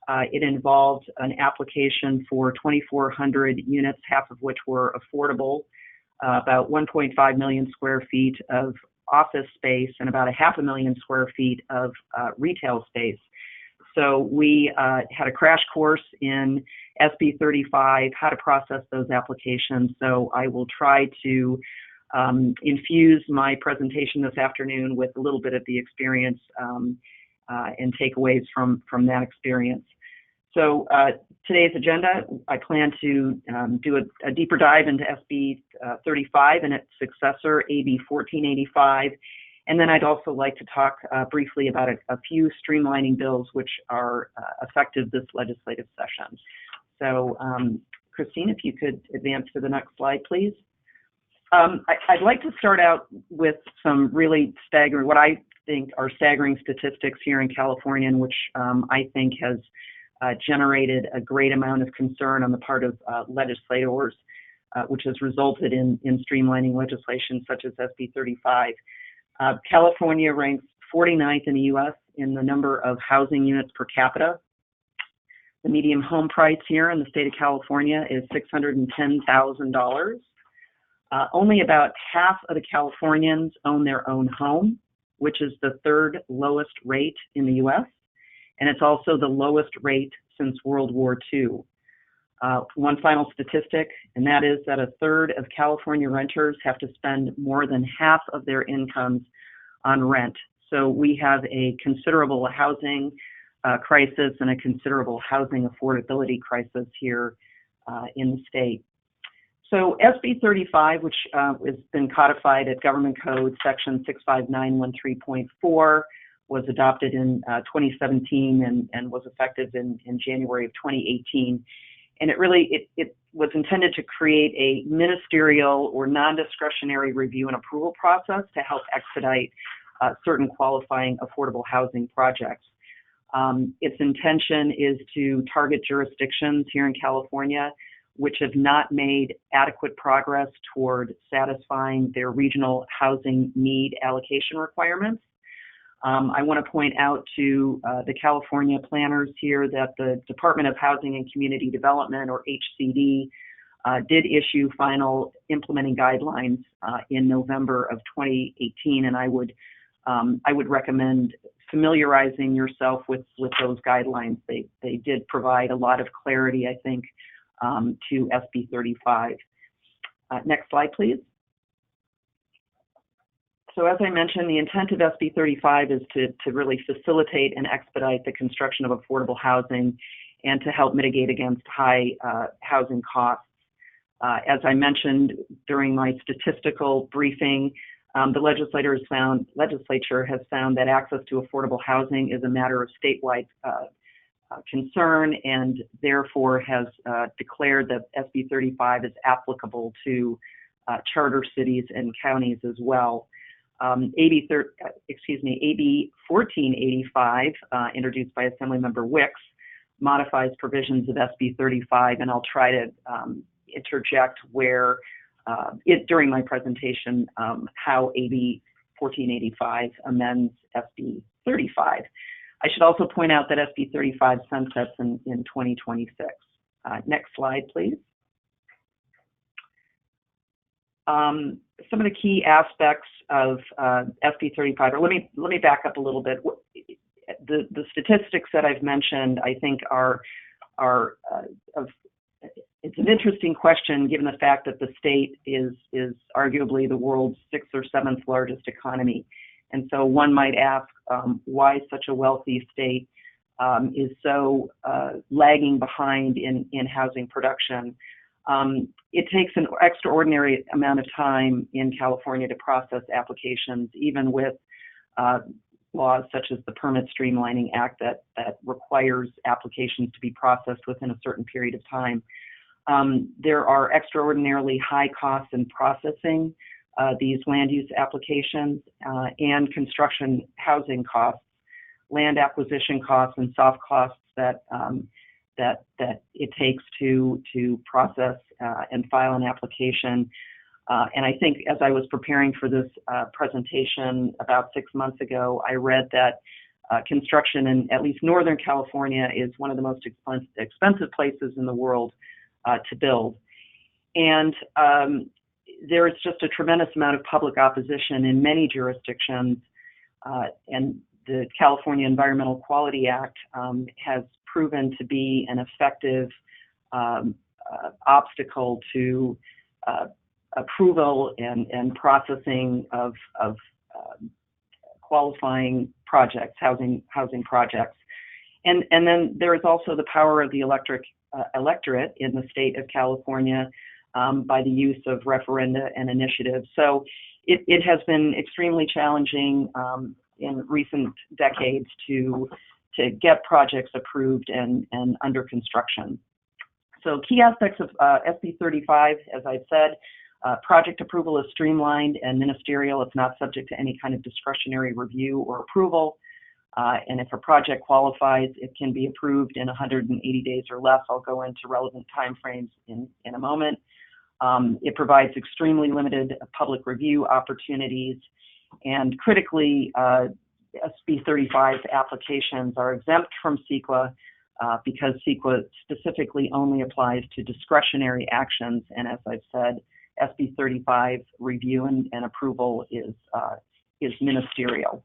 It involved an application for 2,400 units, half of which were affordable, about 1.5 million square feet of office space, and about 500,000 square feet of retail space. So we had a crash course in SB 35, how to process those applications. So I will try to infuse my presentation this afternoon with a little bit of the experience and takeaways from that experience. So today's agenda, I plan to do a deeper dive into SB 35 and its successor, AB 1485. And then I'd also like to talk briefly about a few streamlining bills which are effective this legislative session. So Christine, if you could advance to the next slide, please. I'd like to start out with some really staggering, what I think are staggering statistics here in California, and which I think has generated a great amount of concern on the part of legislators, which has resulted in streamlining legislation such as SB 35. California ranks 49th in the U.S. in the number of housing units per capita. The median home price here in the state of California is $610,000. Only about half of the Californians own their own home, which is the third lowest rate in the U.S., and it's also the lowest rate since World War II. One final statistic, and that is that a third of California renters have to spend more than half of their incomes on rent. So we have a considerable housing crisis and a considerable housing affordability crisis here in the state. So SB 35, which has been codified at Government Code Section 65913.4, was adopted in 2017 and was effective in January of 2018. And it really, it was intended to create a ministerial or non-discretionary review and approval process to help expedite certain qualifying affordable housing projects. Its intention is to target jurisdictions here in California which have not made adequate progress toward satisfying their regional housing need allocation requirements. I want to point out to the California planners here that the Department of Housing and Community Development, or HCD, did issue final implementing guidelines in November of 2018, and I would recommend familiarizing yourself with those guidelines. They did provide a lot of clarity, I think, to SB 35. Next slide, please. So as I mentioned, the intent of SB 35 is to really facilitate and expedite the construction of affordable housing and to help mitigate against high housing costs. As I mentioned during my statistical briefing, the legislature has found that access to affordable housing is a matter of statewide concern, and therefore has declared that SB 35 is applicable to charter cities and counties as well. AB 1485, introduced by Assemblymember Wicks, modifies provisions of SB 35, and I'll try to interject where during my presentation how AB 1485 amends SB 35. I should also point out that SB 35 sunsets in 2026. Next slide, please. Some of the key aspects of SB 35, or let me back up a little bit. The statistics that I've mentioned, I think, are it's an interesting question given the fact that the state is arguably the world's 6th or 7th largest economy. And so one might ask why such a wealthy state is so lagging behind in housing production. It takes an extraordinary amount of time in California to process applications, even with laws such as the Permit Streamlining Act that requires applications to be processed within a certain period of time. There are extraordinarily high costs in processing these land use applications and construction housing costs, land acquisition costs, and soft costs that it takes to process and file an application. And I think as I was preparing for this presentation about 6 months ago, I read that construction in at least Northern California is one of the most expensive places in the world to build. And there is just a tremendous amount of public opposition in many jurisdictions, and the California Environmental Quality Act has proven to be an effective obstacle to approval and processing of qualifying projects, housing projects. And then there is also the power of the electorate in the state of California by the use of referenda and initiatives. So it has been extremely challenging in recent decades to get projects approved and under construction. So key aspects of SB 35, as I've said, project approval is streamlined and ministerial. It's not subject to any kind of discretionary review or approval. And if a project qualifies, it can be approved in 180 days or less. I'll go into relevant timeframes in a moment. It provides extremely limited public review opportunities. And critically, SB 35 applications are exempt from CEQA because CEQA specifically only applies to discretionary actions. And as I've said, SB 35 review and approval is ministerial.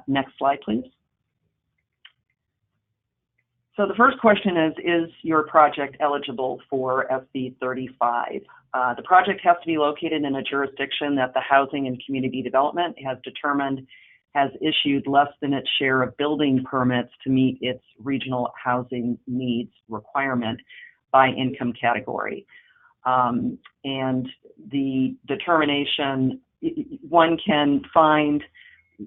Next slide, please. So the first question is your project eligible for SB 35? The project has to be located in a jurisdiction that the Housing and Community Development has determined has issued less than its share of building permits to meet its regional housing needs requirement by income category. And the determination, one can find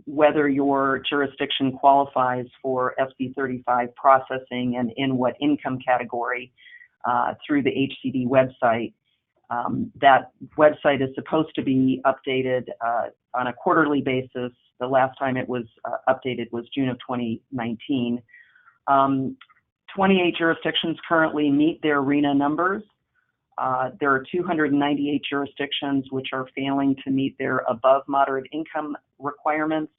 whether your jurisdiction qualifies for SB 35 processing and in what income category through the HCD website. That website is supposed to be updated on a quarterly basis. The last time it was updated was June of 2019. 28 jurisdictions currently meet their RENA numbers. There are 298 jurisdictions which are failing to meet their above moderate income requirements,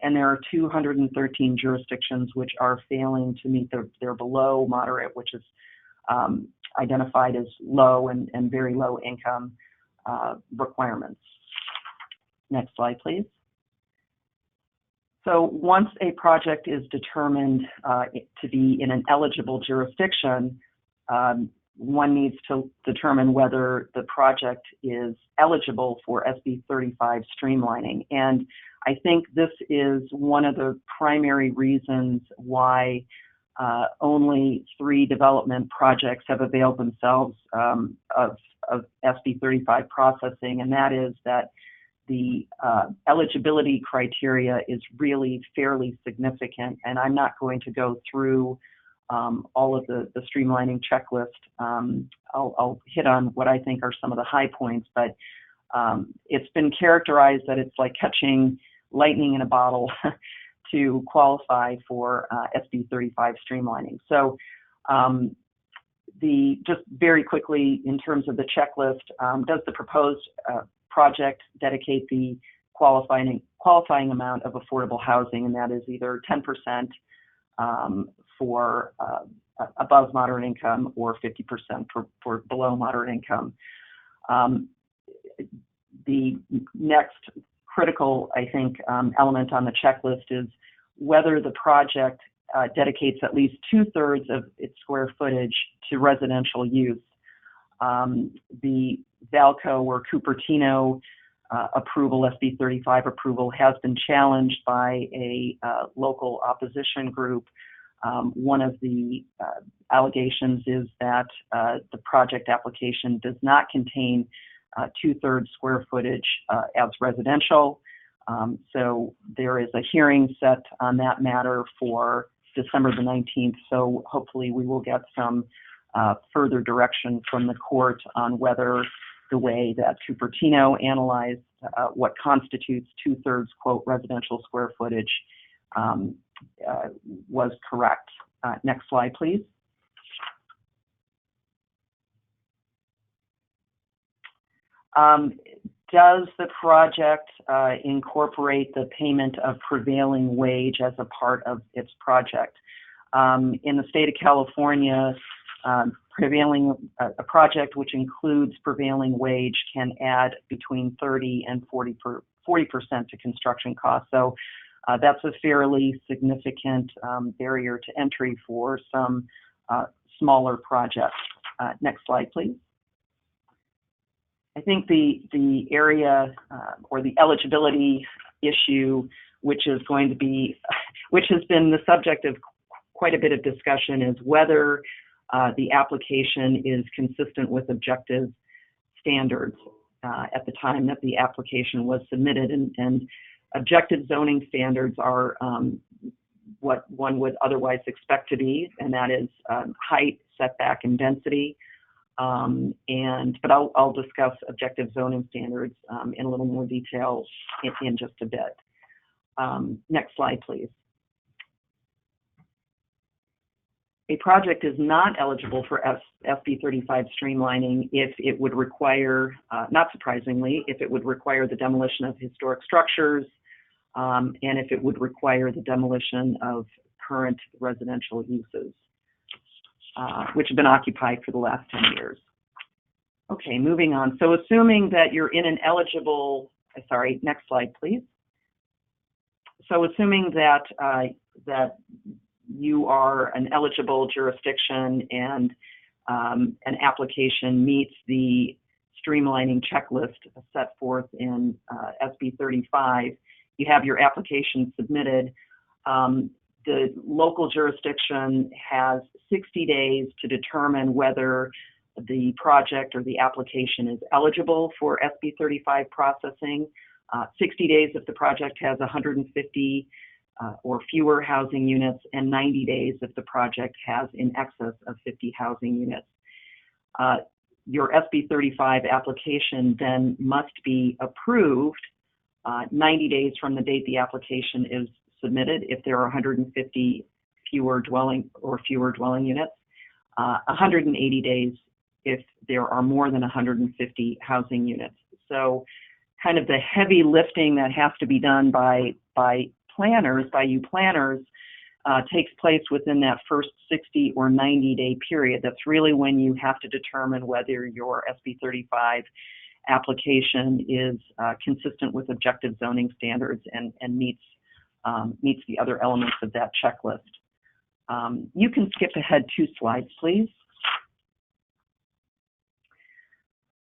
and there are 213 jurisdictions which are failing to meet their below moderate, which is identified as low and very low income requirements. Next slide, please. So once a project is determined to be in an eligible jurisdiction, one needs to determine whether the project is eligible for SB 35 streamlining. And I think this is one of the primary reasons why only 3 development projects have availed themselves of SB 35 processing, and that is that the eligibility criteria is really fairly significant, and I'm not going to go through all of the streamlining checklist. I'll hit on what I think are some of the high points, but it's been characterized that it's like catching lightning in a bottle to qualify for SB 35 streamlining. So just very quickly in terms of the checklist, does the proposed project dedicate the qualifying amount of affordable housing, and that is either 10% for above moderate income or 50% for below moderate income. The next critical, I think, element on the checklist is whether the project dedicates at least 2/3 of its square footage to residential use. The Valco or Cupertino approval, SB 35 approval, has been challenged by a local opposition group. One of the allegations is that the project application does not contain 2/3 square footage as residential. So there is a hearing set on that matter for December the 19th. So hopefully we will get some further direction from the court on whether the way that Cupertino analyzed what constitutes 2/3 quote residential square footage was correct. Next slide, please. Does the project incorporate the payment of prevailing wage as a part of its project? In the state of California, a project which includes prevailing wage can add between 30 and 40% to construction costs. So That's a fairly significant barrier to entry for some smaller projects. Next slide, please. I think the area or the eligibility issue, which has been the subject of quite a bit of discussion, is whether the application is consistent with objective standards at the time that the application was submitted. And objective zoning standards are what one would otherwise expect to be, and that is height, setback, and density. But I'll discuss objective zoning standards in a little more detail in just a bit. Next slide, please. A project is not eligible for SB 35 streamlining if it would require, not surprisingly, if it would require the demolition of historic structures, and if it would require the demolition of current residential uses, which have been occupied for the last 10 years. Okay, moving on. So assuming that you're in an eligible, sorry, next slide, please. So assuming that you are an eligible jurisdiction and an application meets the streamlining checklist set forth in SB 35, you have your application submitted. The local jurisdiction has 60 days to determine whether the project or the application is eligible for SB 35 processing. 60 days if the project has 150 or fewer housing units, and 90 days if the project has in excess of 50 housing units. Your SB 35 application then must be approved 90 days from the date the application is submitted if there are 150 fewer dwelling units, 180 days if there are more than 150 housing units. So kind of the heavy lifting that has to be done by you planners, takes place within that first 60 or 90-day period. That's really when you have to determine whether your SB 35 application is consistent with objective zoning standards and meets the other elements of that checklist. You can skip ahead 2 slides, please.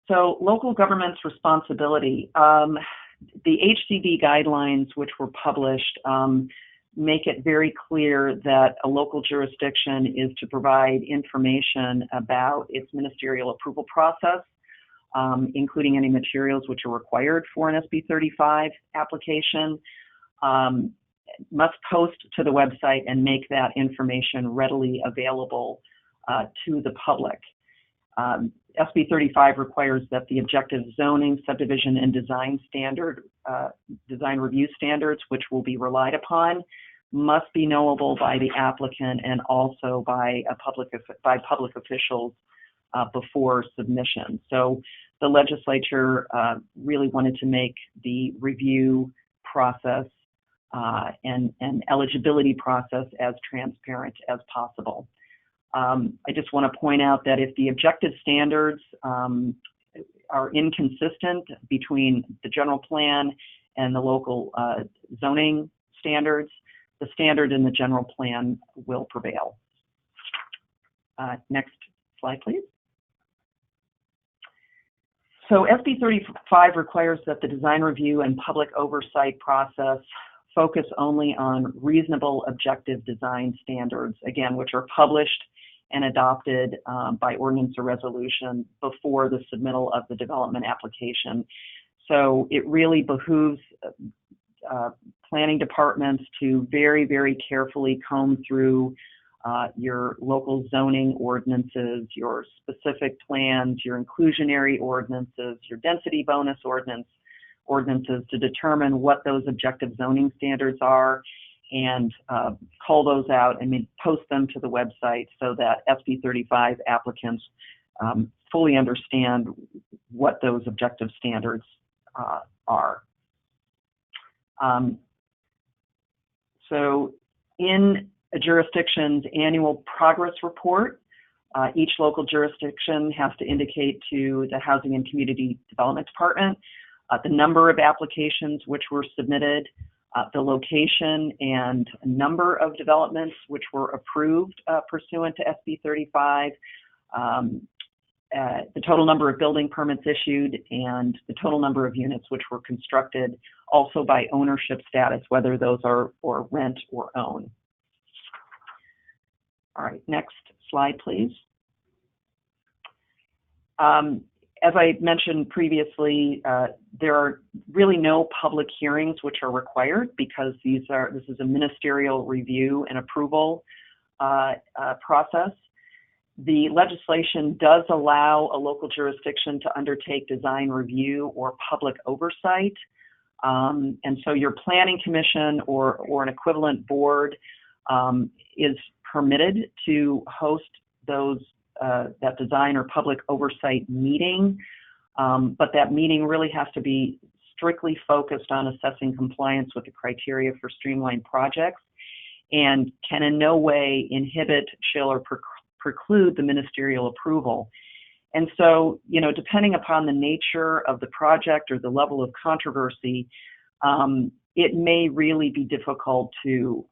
So local government's responsibility. The HCD guidelines, which were published, make it very clear that a local jurisdiction is to provide information about its ministerial approval process, including any materials which are required for an SB 35 application, must post to the website and make that information readily available to the public. SB 35 requires that the objective zoning, subdivision, and design review standards, which will be relied upon, must be knowable by the applicant and also by public officials before submission. So the legislature really wanted to make the review process and eligibility process as transparent as possible. I just want to point out that if the objective standards are inconsistent between the general plan and the local zoning standards, the standard in the general plan will prevail. Next slide, please. So SB 35 requires that the design review and public oversight process focus only on reasonable objective design standards, again, which are published and adopted by ordinance or resolution before the submittal of the development application. So it really behooves planning departments to very, very carefully comb through your local zoning ordinances, your specific plans, your inclusionary ordinances, your density bonus ordinances to determine what those objective zoning standards are, and call those out and post them to the website so that SB 35 applicants fully understand what those objective standards are. So in a jurisdiction's annual progress report, each local jurisdiction has to indicate to the Housing and Community Development Department the number of applications which were submitted, the location and number of developments which were approved pursuant to SB 35, the total number of building permits issued, and the total number of units which were constructed, also by ownership status, whether those are for rent or own. All right, next slide, please. As I mentioned previously, there are really no public hearings which are required because this is a ministerial review and approval process. The legislation does allow a local jurisdiction to undertake design review or public oversight. And so your planning commission or an equivalent board is permitted to host that design or public oversight meeting, but that meeting really has to be strictly focused on assessing compliance with the criteria for streamlined projects and can in no way inhibit, chill, or preclude the ministerial approval. And so, you know, depending upon the nature of the project or the level of controversy, it may really be difficult to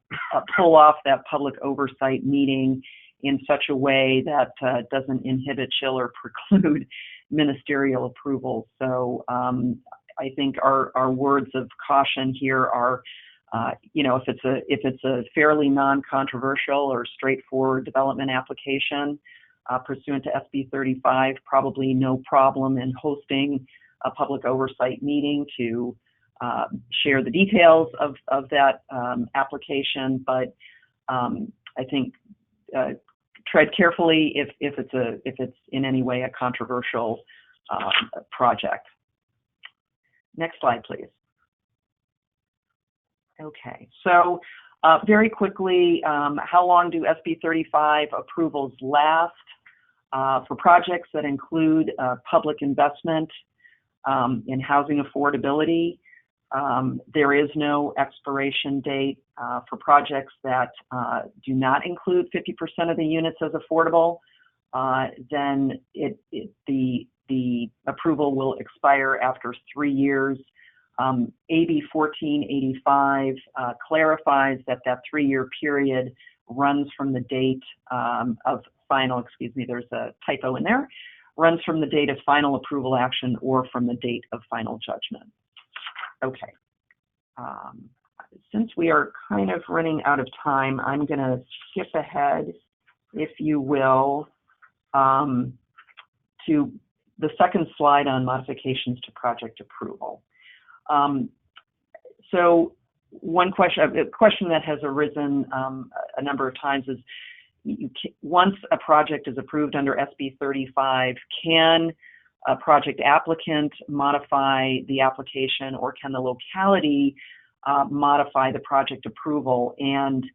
pull off that public oversight meeting in such a way that doesn't inhibit, chill, or preclude ministerial approval. So I think our words of caution here are, you know, if it's a fairly non-controversial or straightforward development application pursuant to SB 35, probably no problem in hosting a public oversight meeting to share the details of that application. But I think tread carefully if it's in any way a controversial project. Next slide, please. Okay, so very quickly, how long do SB 35 approvals last? For projects that include public investment in housing affordability, there is no expiration date. For projects that do not include 50% of the units as affordable, then the approval will expire after 3 years. AB 1485 clarifies that 3-year period runs from the date of final, excuse me, there's a typo in there, runs from the date of final approval action or from the date of final judgment. Okay. Since we are kind of running out of time, I'm going to skip ahead, if you will, to the second slide on modifications to project approval. So one question, a question that has arisen a number of times is, once a project is approved under SB 35, can a project applicant modify the application, or can the locality modify the project approval? And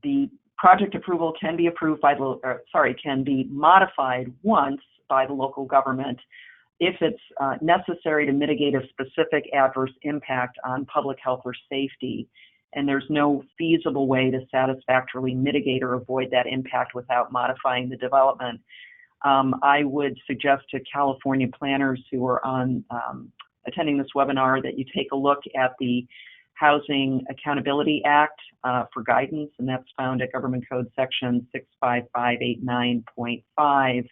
the project approval can be approved by can be modified once by the local government if it's necessary to mitigate a specific adverse impact on public health or safety, and there's no feasible way to satisfactorily mitigate or avoid that impact without modifying the development. I would suggest to California planners who are on attending this webinar that you take a look at the Housing Accountability Act for guidance, and that's found at Government Code Section 65589.5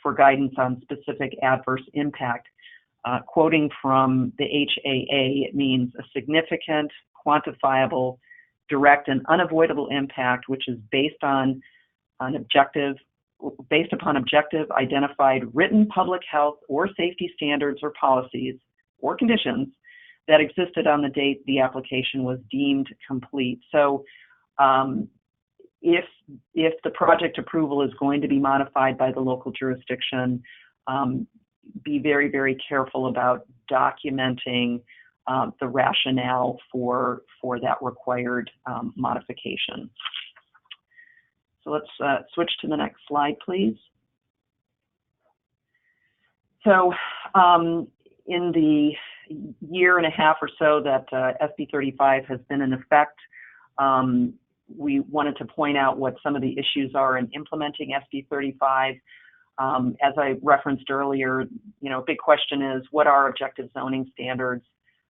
for guidance on specific adverse impact. Quoting from the HAA, it means a significant, quantifiable, direct, and unavoidable impact which is based upon objective, identified, written public health or safety standards or policies or conditions that existed on the date the application was deemed complete. So if the project approval is going to be modified by the local jurisdiction, be very, very careful about documenting the rationale for that required modification. So let's switch to the next slide, please. So in the year and a half or so that SB 35 has been in effect, we wanted to point out what some of the issues are in implementing SB 35. As I referenced earlier, a big question is, what are objective zoning standards?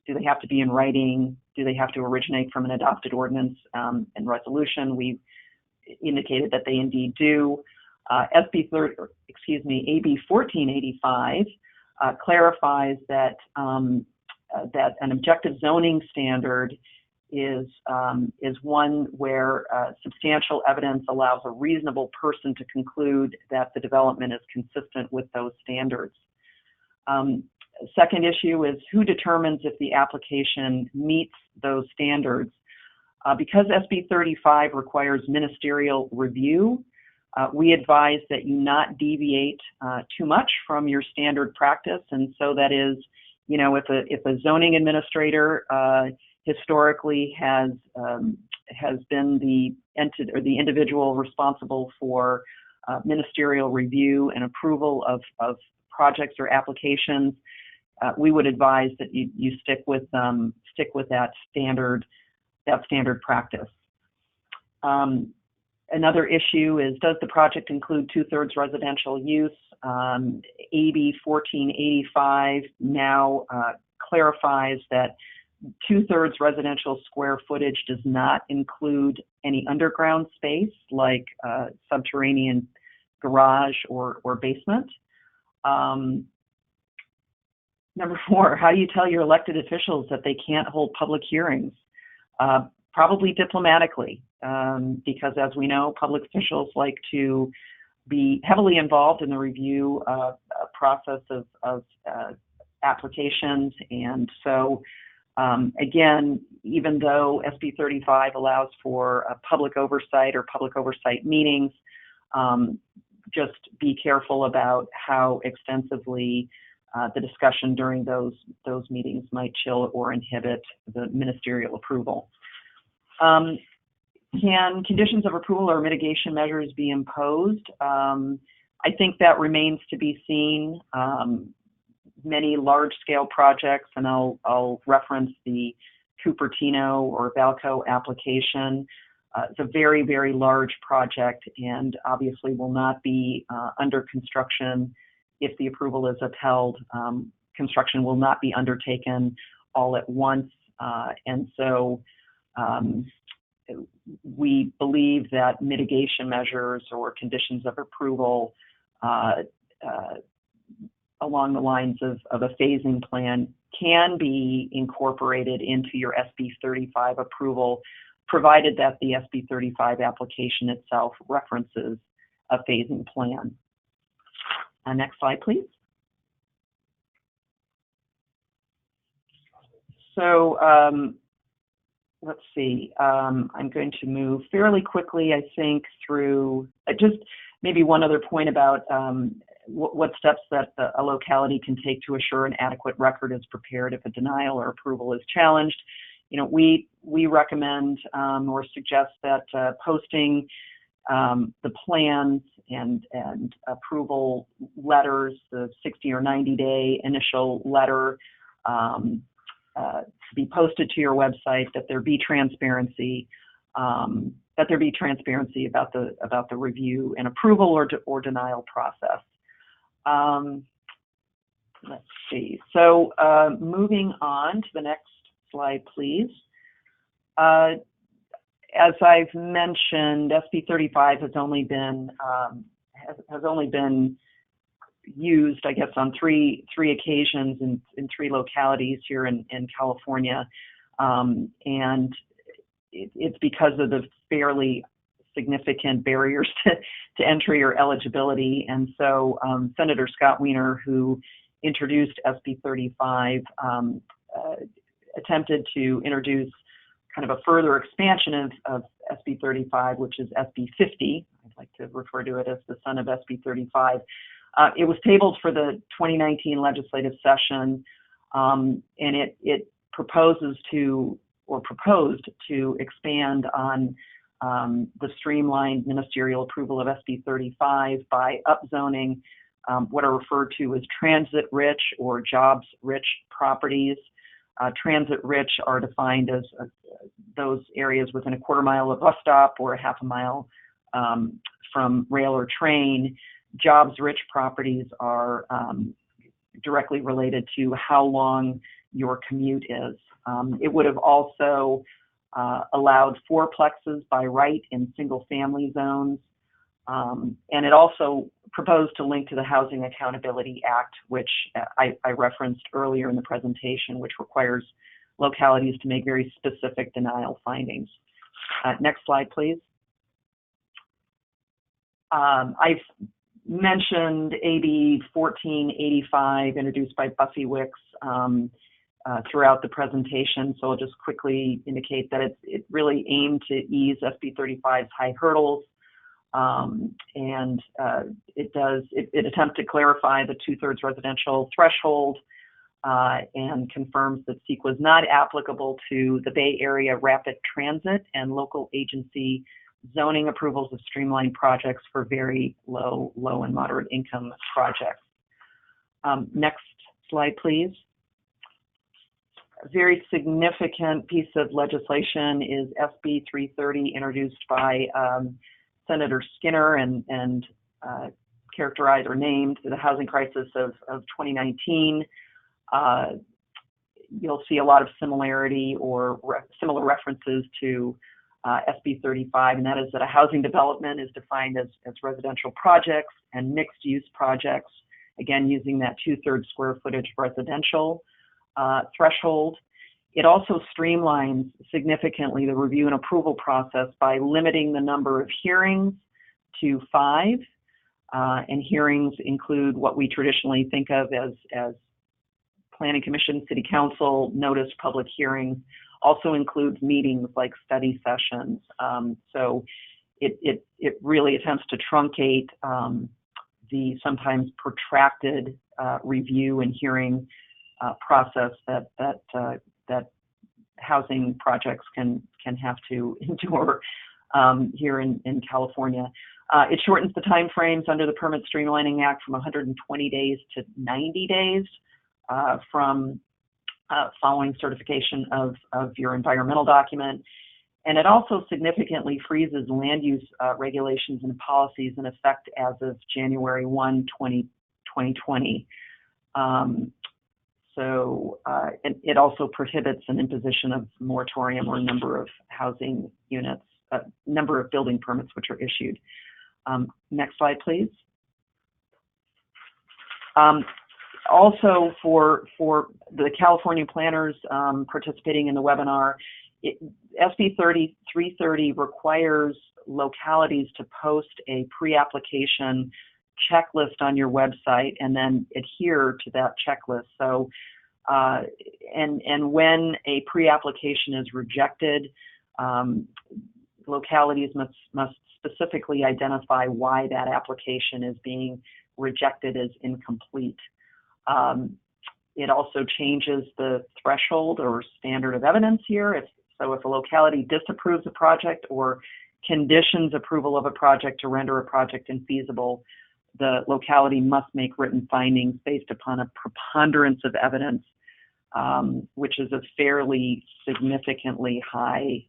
Do they have to be in writing? Do they have to originate from an adopted ordinance and resolution? We've indicated that they indeed do. AB 1485 clarifies that that an objective zoning standard is one where substantial evidence allows a reasonable person to conclude that the development is consistent with those standards. Second issue is, who determines if the application meets those standards? Because SB 35 requires ministerial review, we advise that you not deviate too much from your standard practice. And so that is, if a zoning administrator historically has been the entity or the individual responsible for ministerial review and approval of projects or applications, we would advise that you stick with that standard practice. Another issue is, does the project include 2/3 residential use? AB 1485 now clarifies that 2/3 residential square footage does not include any underground space like subterranean garage or basement. Number 4, how do you tell your elected officials that they can't hold public hearings? Probably diplomatically, because as we know, public officials like to be heavily involved in the review process of applications. And so, again, even though SB 35 allows for public oversight or public oversight meetings, just be careful about how extensively the discussion during those meetings might chill or inhibit the ministerial approval. Can conditions of approval or mitigation measures be imposed? I think that remains to be seen. Many large-scale projects, and I'll reference the Cupertino or Valco application. It's a very, very large project, and obviously will not be under construction if the approval is upheld. Construction will not be undertaken all at once, and so we believe that mitigation measures or conditions of approval along the lines of a phasing plan can be incorporated into your SB 35 approval, provided that the SB 35 application itself references a phasing plan. Next slide, please. So let's see, I'm going to move fairly quickly, I think, through just maybe one other point about what steps that a locality can take to assure an adequate record is prepared if a denial or approval is challenged. We recommend or suggest that posting the plans and approval letters, the 60 or 90-day initial letter, be posted to your website, that there be transparency, about the review and approval or denial process. Let's see. So moving on to the next slide, please. As I've mentioned, SB 35 has only been used, I guess, on three occasions in 3 localities here in California, and it's because of the fairly significant barriers to entry or eligibility. And so Senator Scott Wiener, who introduced SB 35, attempted to introduce kind of a further expansion of SB 35, which is SB 50. I'd like to refer to it as the son of SB 35. It was tabled for the 2019 legislative session, and it proposed to expand on the streamlined ministerial approval of SB 35 by upzoning what are referred to as transit-rich or jobs-rich properties. Transit-rich are defined as those areas within a quarter mile of a bus stop or a half a mile from rail or train. jobs-rich properties are directly related to how long your commute is. It would have also allowed fourplexes by right in single-family zones, and it also proposed to link to the Housing Accountability Act, which I referenced earlier in the presentation, which requires localities to make very specific denial findings. Next slide, please. I've mentioned AB 1485, introduced by Buffy Wicks throughout the presentation, so I'll just quickly indicate that it really aimed to ease SB 35's high hurdles, and it attempts to clarify the 2/3 residential threshold and confirms that SEEK was not applicable to the Bay Area rapid transit and local agency zoning approvals of streamlined projects for very low and moderate income projects. Next slide, please. A very significant piece of legislation is SB 330, introduced by Senator Skinner and characterized or named the housing crisis of 2019. You'll see a lot of similarity or similar references to SB 35, and that is that a housing development is defined as residential projects and mixed-use projects, again, using that 2/3 square footage residential threshold. It also streamlines significantly the review and approval process by limiting the number of hearings to 5, and hearings include what we traditionally think of as Planning Commission, City Council, notice public hearings, also includes meetings like study sessions. So it really attempts to truncate the sometimes protracted review and hearing process that housing projects can have to endure here in California. It shortens the time frames under the Permit Streamlining Act from 120 days to 90 days from following certification of your environmental document. And it also significantly freezes land use regulations and policies in effect as of January 1, 2020. It also prohibits an imposition of moratorium or number of housing units, number of building permits which are issued. Next slide, please. Also, for the California planners participating in the webinar, SB 330 requires localities to post a pre-application checklist on your website and then adhere to that checklist. So, and when a pre-application is rejected, localities must specifically identify why that application is being rejected as incomplete. It also changes the threshold or standard of evidence here. If a locality disapproves a project or conditions approval of a project to render a project infeasible, the locality must make written findings based upon a preponderance of evidence, which is a fairly significantly high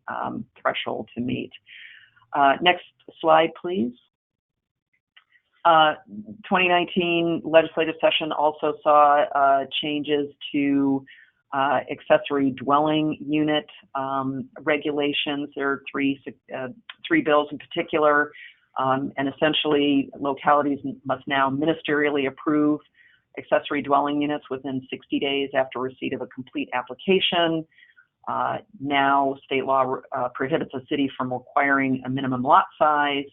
threshold to meet. Next slide, please. 2019 legislative session also saw changes to accessory dwelling unit regulations. There are three bills in particular, and essentially localities must now ministerially approve accessory dwelling units within 60 days after receipt of a complete application. Now state law prohibits a city from requiring a minimum lot size,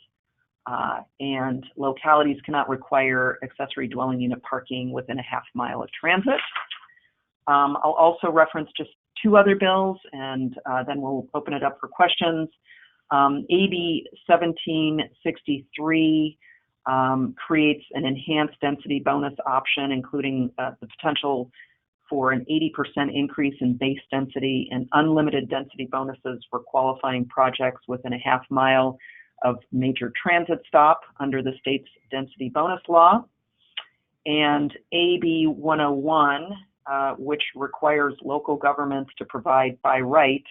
and localities cannot require accessory dwelling unit parking within a half mile of transit. I'll also reference just 2 other bills, and then we'll open it up for questions. AB 1763 creates an enhanced density bonus option, including the potential for an 80% increase in base density and unlimited density bonuses for qualifying projects within a half mile of major transit stop under the state's density bonus law. And AB 101, which requires local governments to provide by right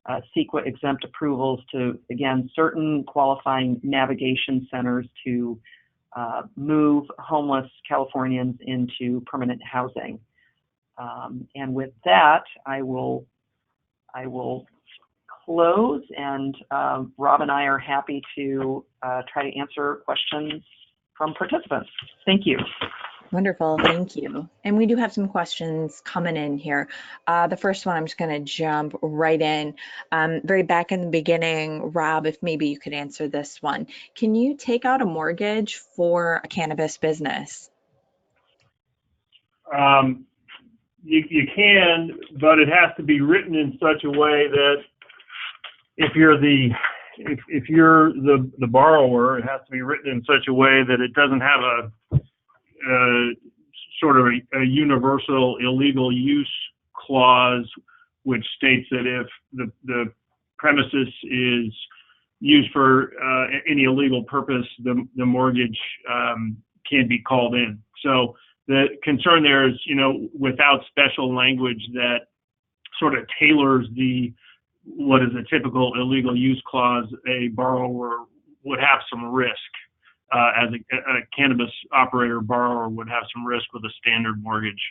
CEQA exempt approvals to, again, certain qualifying navigation centers to move homeless Californians into permanent housing. And with that, I will close, and Rob and I are happy to try to answer questions from participants. Thank you. Wonderful, thank you. And we do have some questions coming in here. The first one, I'm just going to jump right in. Very back in the beginning, Rob, if maybe you could answer this one. Can you take out a mortgage for a cannabis business? You can, but it has to be written in such a way that if you're the borrower, it has to be written in such a way that it doesn't have a sort of a universal illegal use clause, which states that if the premises is used for any illegal purpose, the mortgage can be called in. So the concern there is, without special language that sort of tailors what is a typical illegal use clause, a borrower would have some risk. As a cannabis operator borrower would have some risk with a standard mortgage.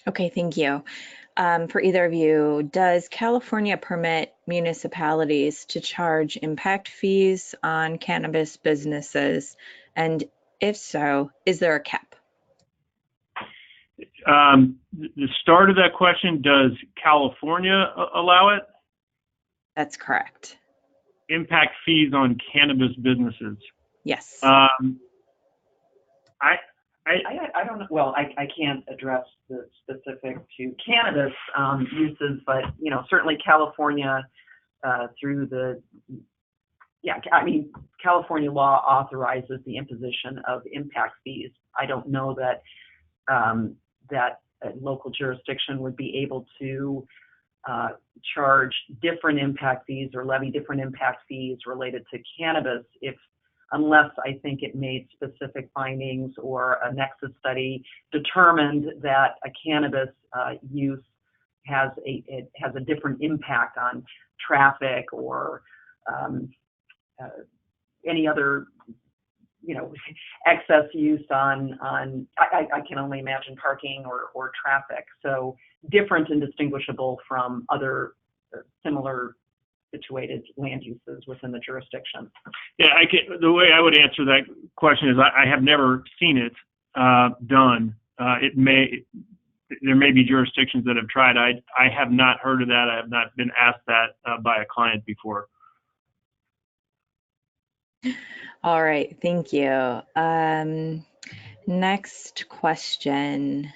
Okay, thank you. For either of you, does California permit municipalities to charge impact fees on cannabis businesses? And if so, is there a cap? The start of that question, does California allow it? That's correct. Impact fees on cannabis businesses. Yes. I don't know. Well, I can't address the specific to cannabis uses, but certainly California California law authorizes the imposition of impact fees. I don't know that that a local jurisdiction would be able to charge different impact fees or levy different impact fees related to cannabis unless I think it made specific findings or a nexus study determined that a cannabis use has a different impact on traffic or any other excess use on I can only imagine parking or traffic. So different and distinguishable from other similar situated land uses within the jurisdiction. Yeah, the way I would answer that question is I have never seen it done. There may be jurisdictions that have tried. I have not heard of that. I have not been asked that by a client before. All right, thank you. Next question.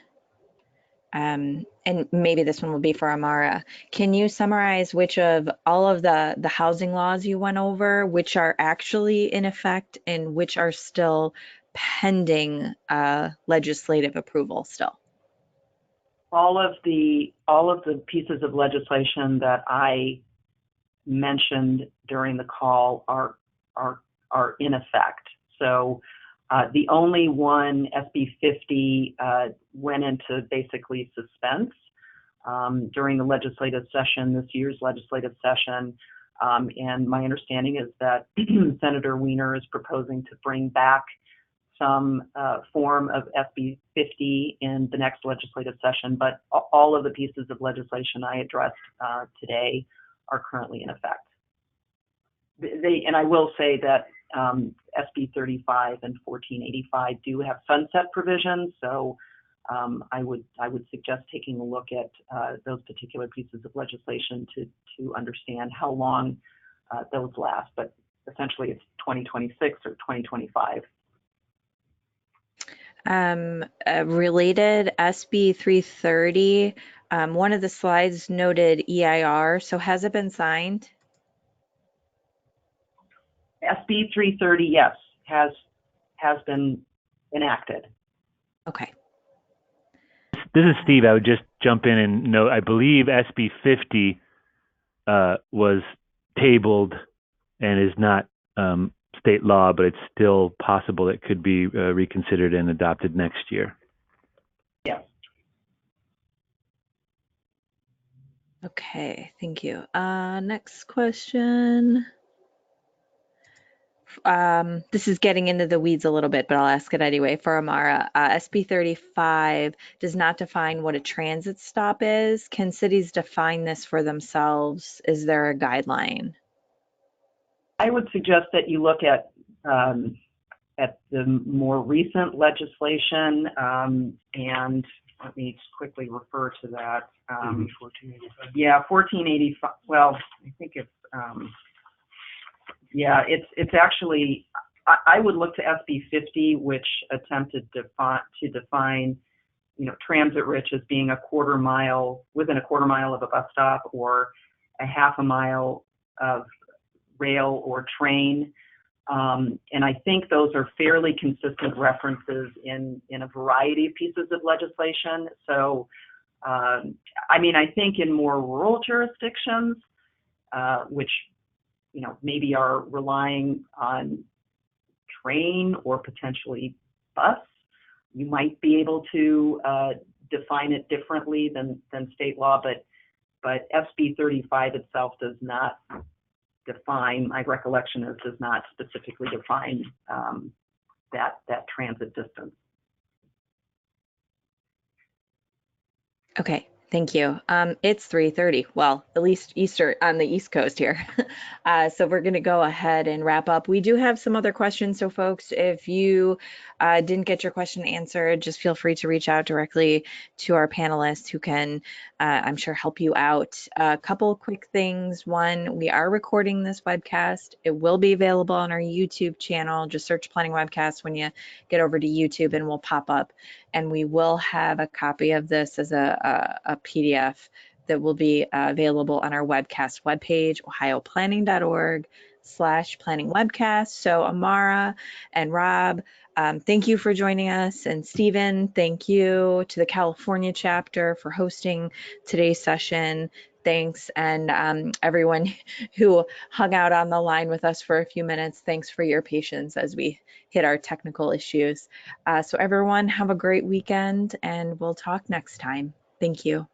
And maybe this one will be for Amara. Can you summarize which of all of the housing laws you went over, which are actually in effect and which are still pending legislative approval still? All of the pieces of legislation that I mentioned during the call are in effect. So the only one, SB 50, went into basically suspense during the legislative session, this year's legislative session. And my understanding is that Senator Wiener is proposing to bring back some form of SB 50 in the next legislative session. But all of the pieces of legislation I addressed today are currently in effect. And I will say that SB 35 and 1485 do have sunset provisions, so I would suggest taking a look at those particular pieces of legislation to understand how long those last. But essentially, it's 2026 or 2025. Related, SB 330. One of the slides noted EIR. So has it been signed? SB 330, yes, has been enacted. Okay. This is Steve. I would just jump in and note, I believe SB 50 was tabled and is not state law, but it's still possible it could be reconsidered and adopted next year. Yes. Okay, thank you. Next question. This is getting into the weeds a little bit, but I'll ask it anyway for Amara. SB 35 does not define what a transit stop is. Can cities define this for themselves? Is there a guideline? I would suggest that you look at the more recent legislation, and let me quickly refer to that. 1485. Yeah, 1485. Well, I think it's it's actually. I would look to SB 50, which attempted to define, transit rich as being within a quarter mile of a bus stop, or a half a mile of rail or train. And I think those are fairly consistent references in a variety of pieces of legislation. So, I think in more rural jurisdictions, which, maybe are relying on train or potentially bus, you might be able to define it differently than state law, but SB 35 itself does not define, my recollection is, does not specifically define that transit distance. Okay, thank you. It's 3:30. Well, at least on the East Coast here. So we're going to go ahead and wrap up. We do have some other questions. So folks, if you didn't get your question answered, just feel free to reach out directly to our panelists who can, I'm sure, help you out. A couple quick things. One, we are recording this webcast. It will be available on our YouTube channel. Just search Planning Webcast when you get over to YouTube and we'll pop up. And we will have a copy of this as a PDF that will be available on our webcast webpage, ohioplanning.org/planningwebcast. So Amara and Rob, thank you for joining us. And Stephen, thank you to the California chapter for hosting today's session. Thanks. And everyone who hung out on the line with us for a few minutes, thanks for your patience as we hit our technical issues. So everyone, have a great weekend and we'll talk next time. Thank you.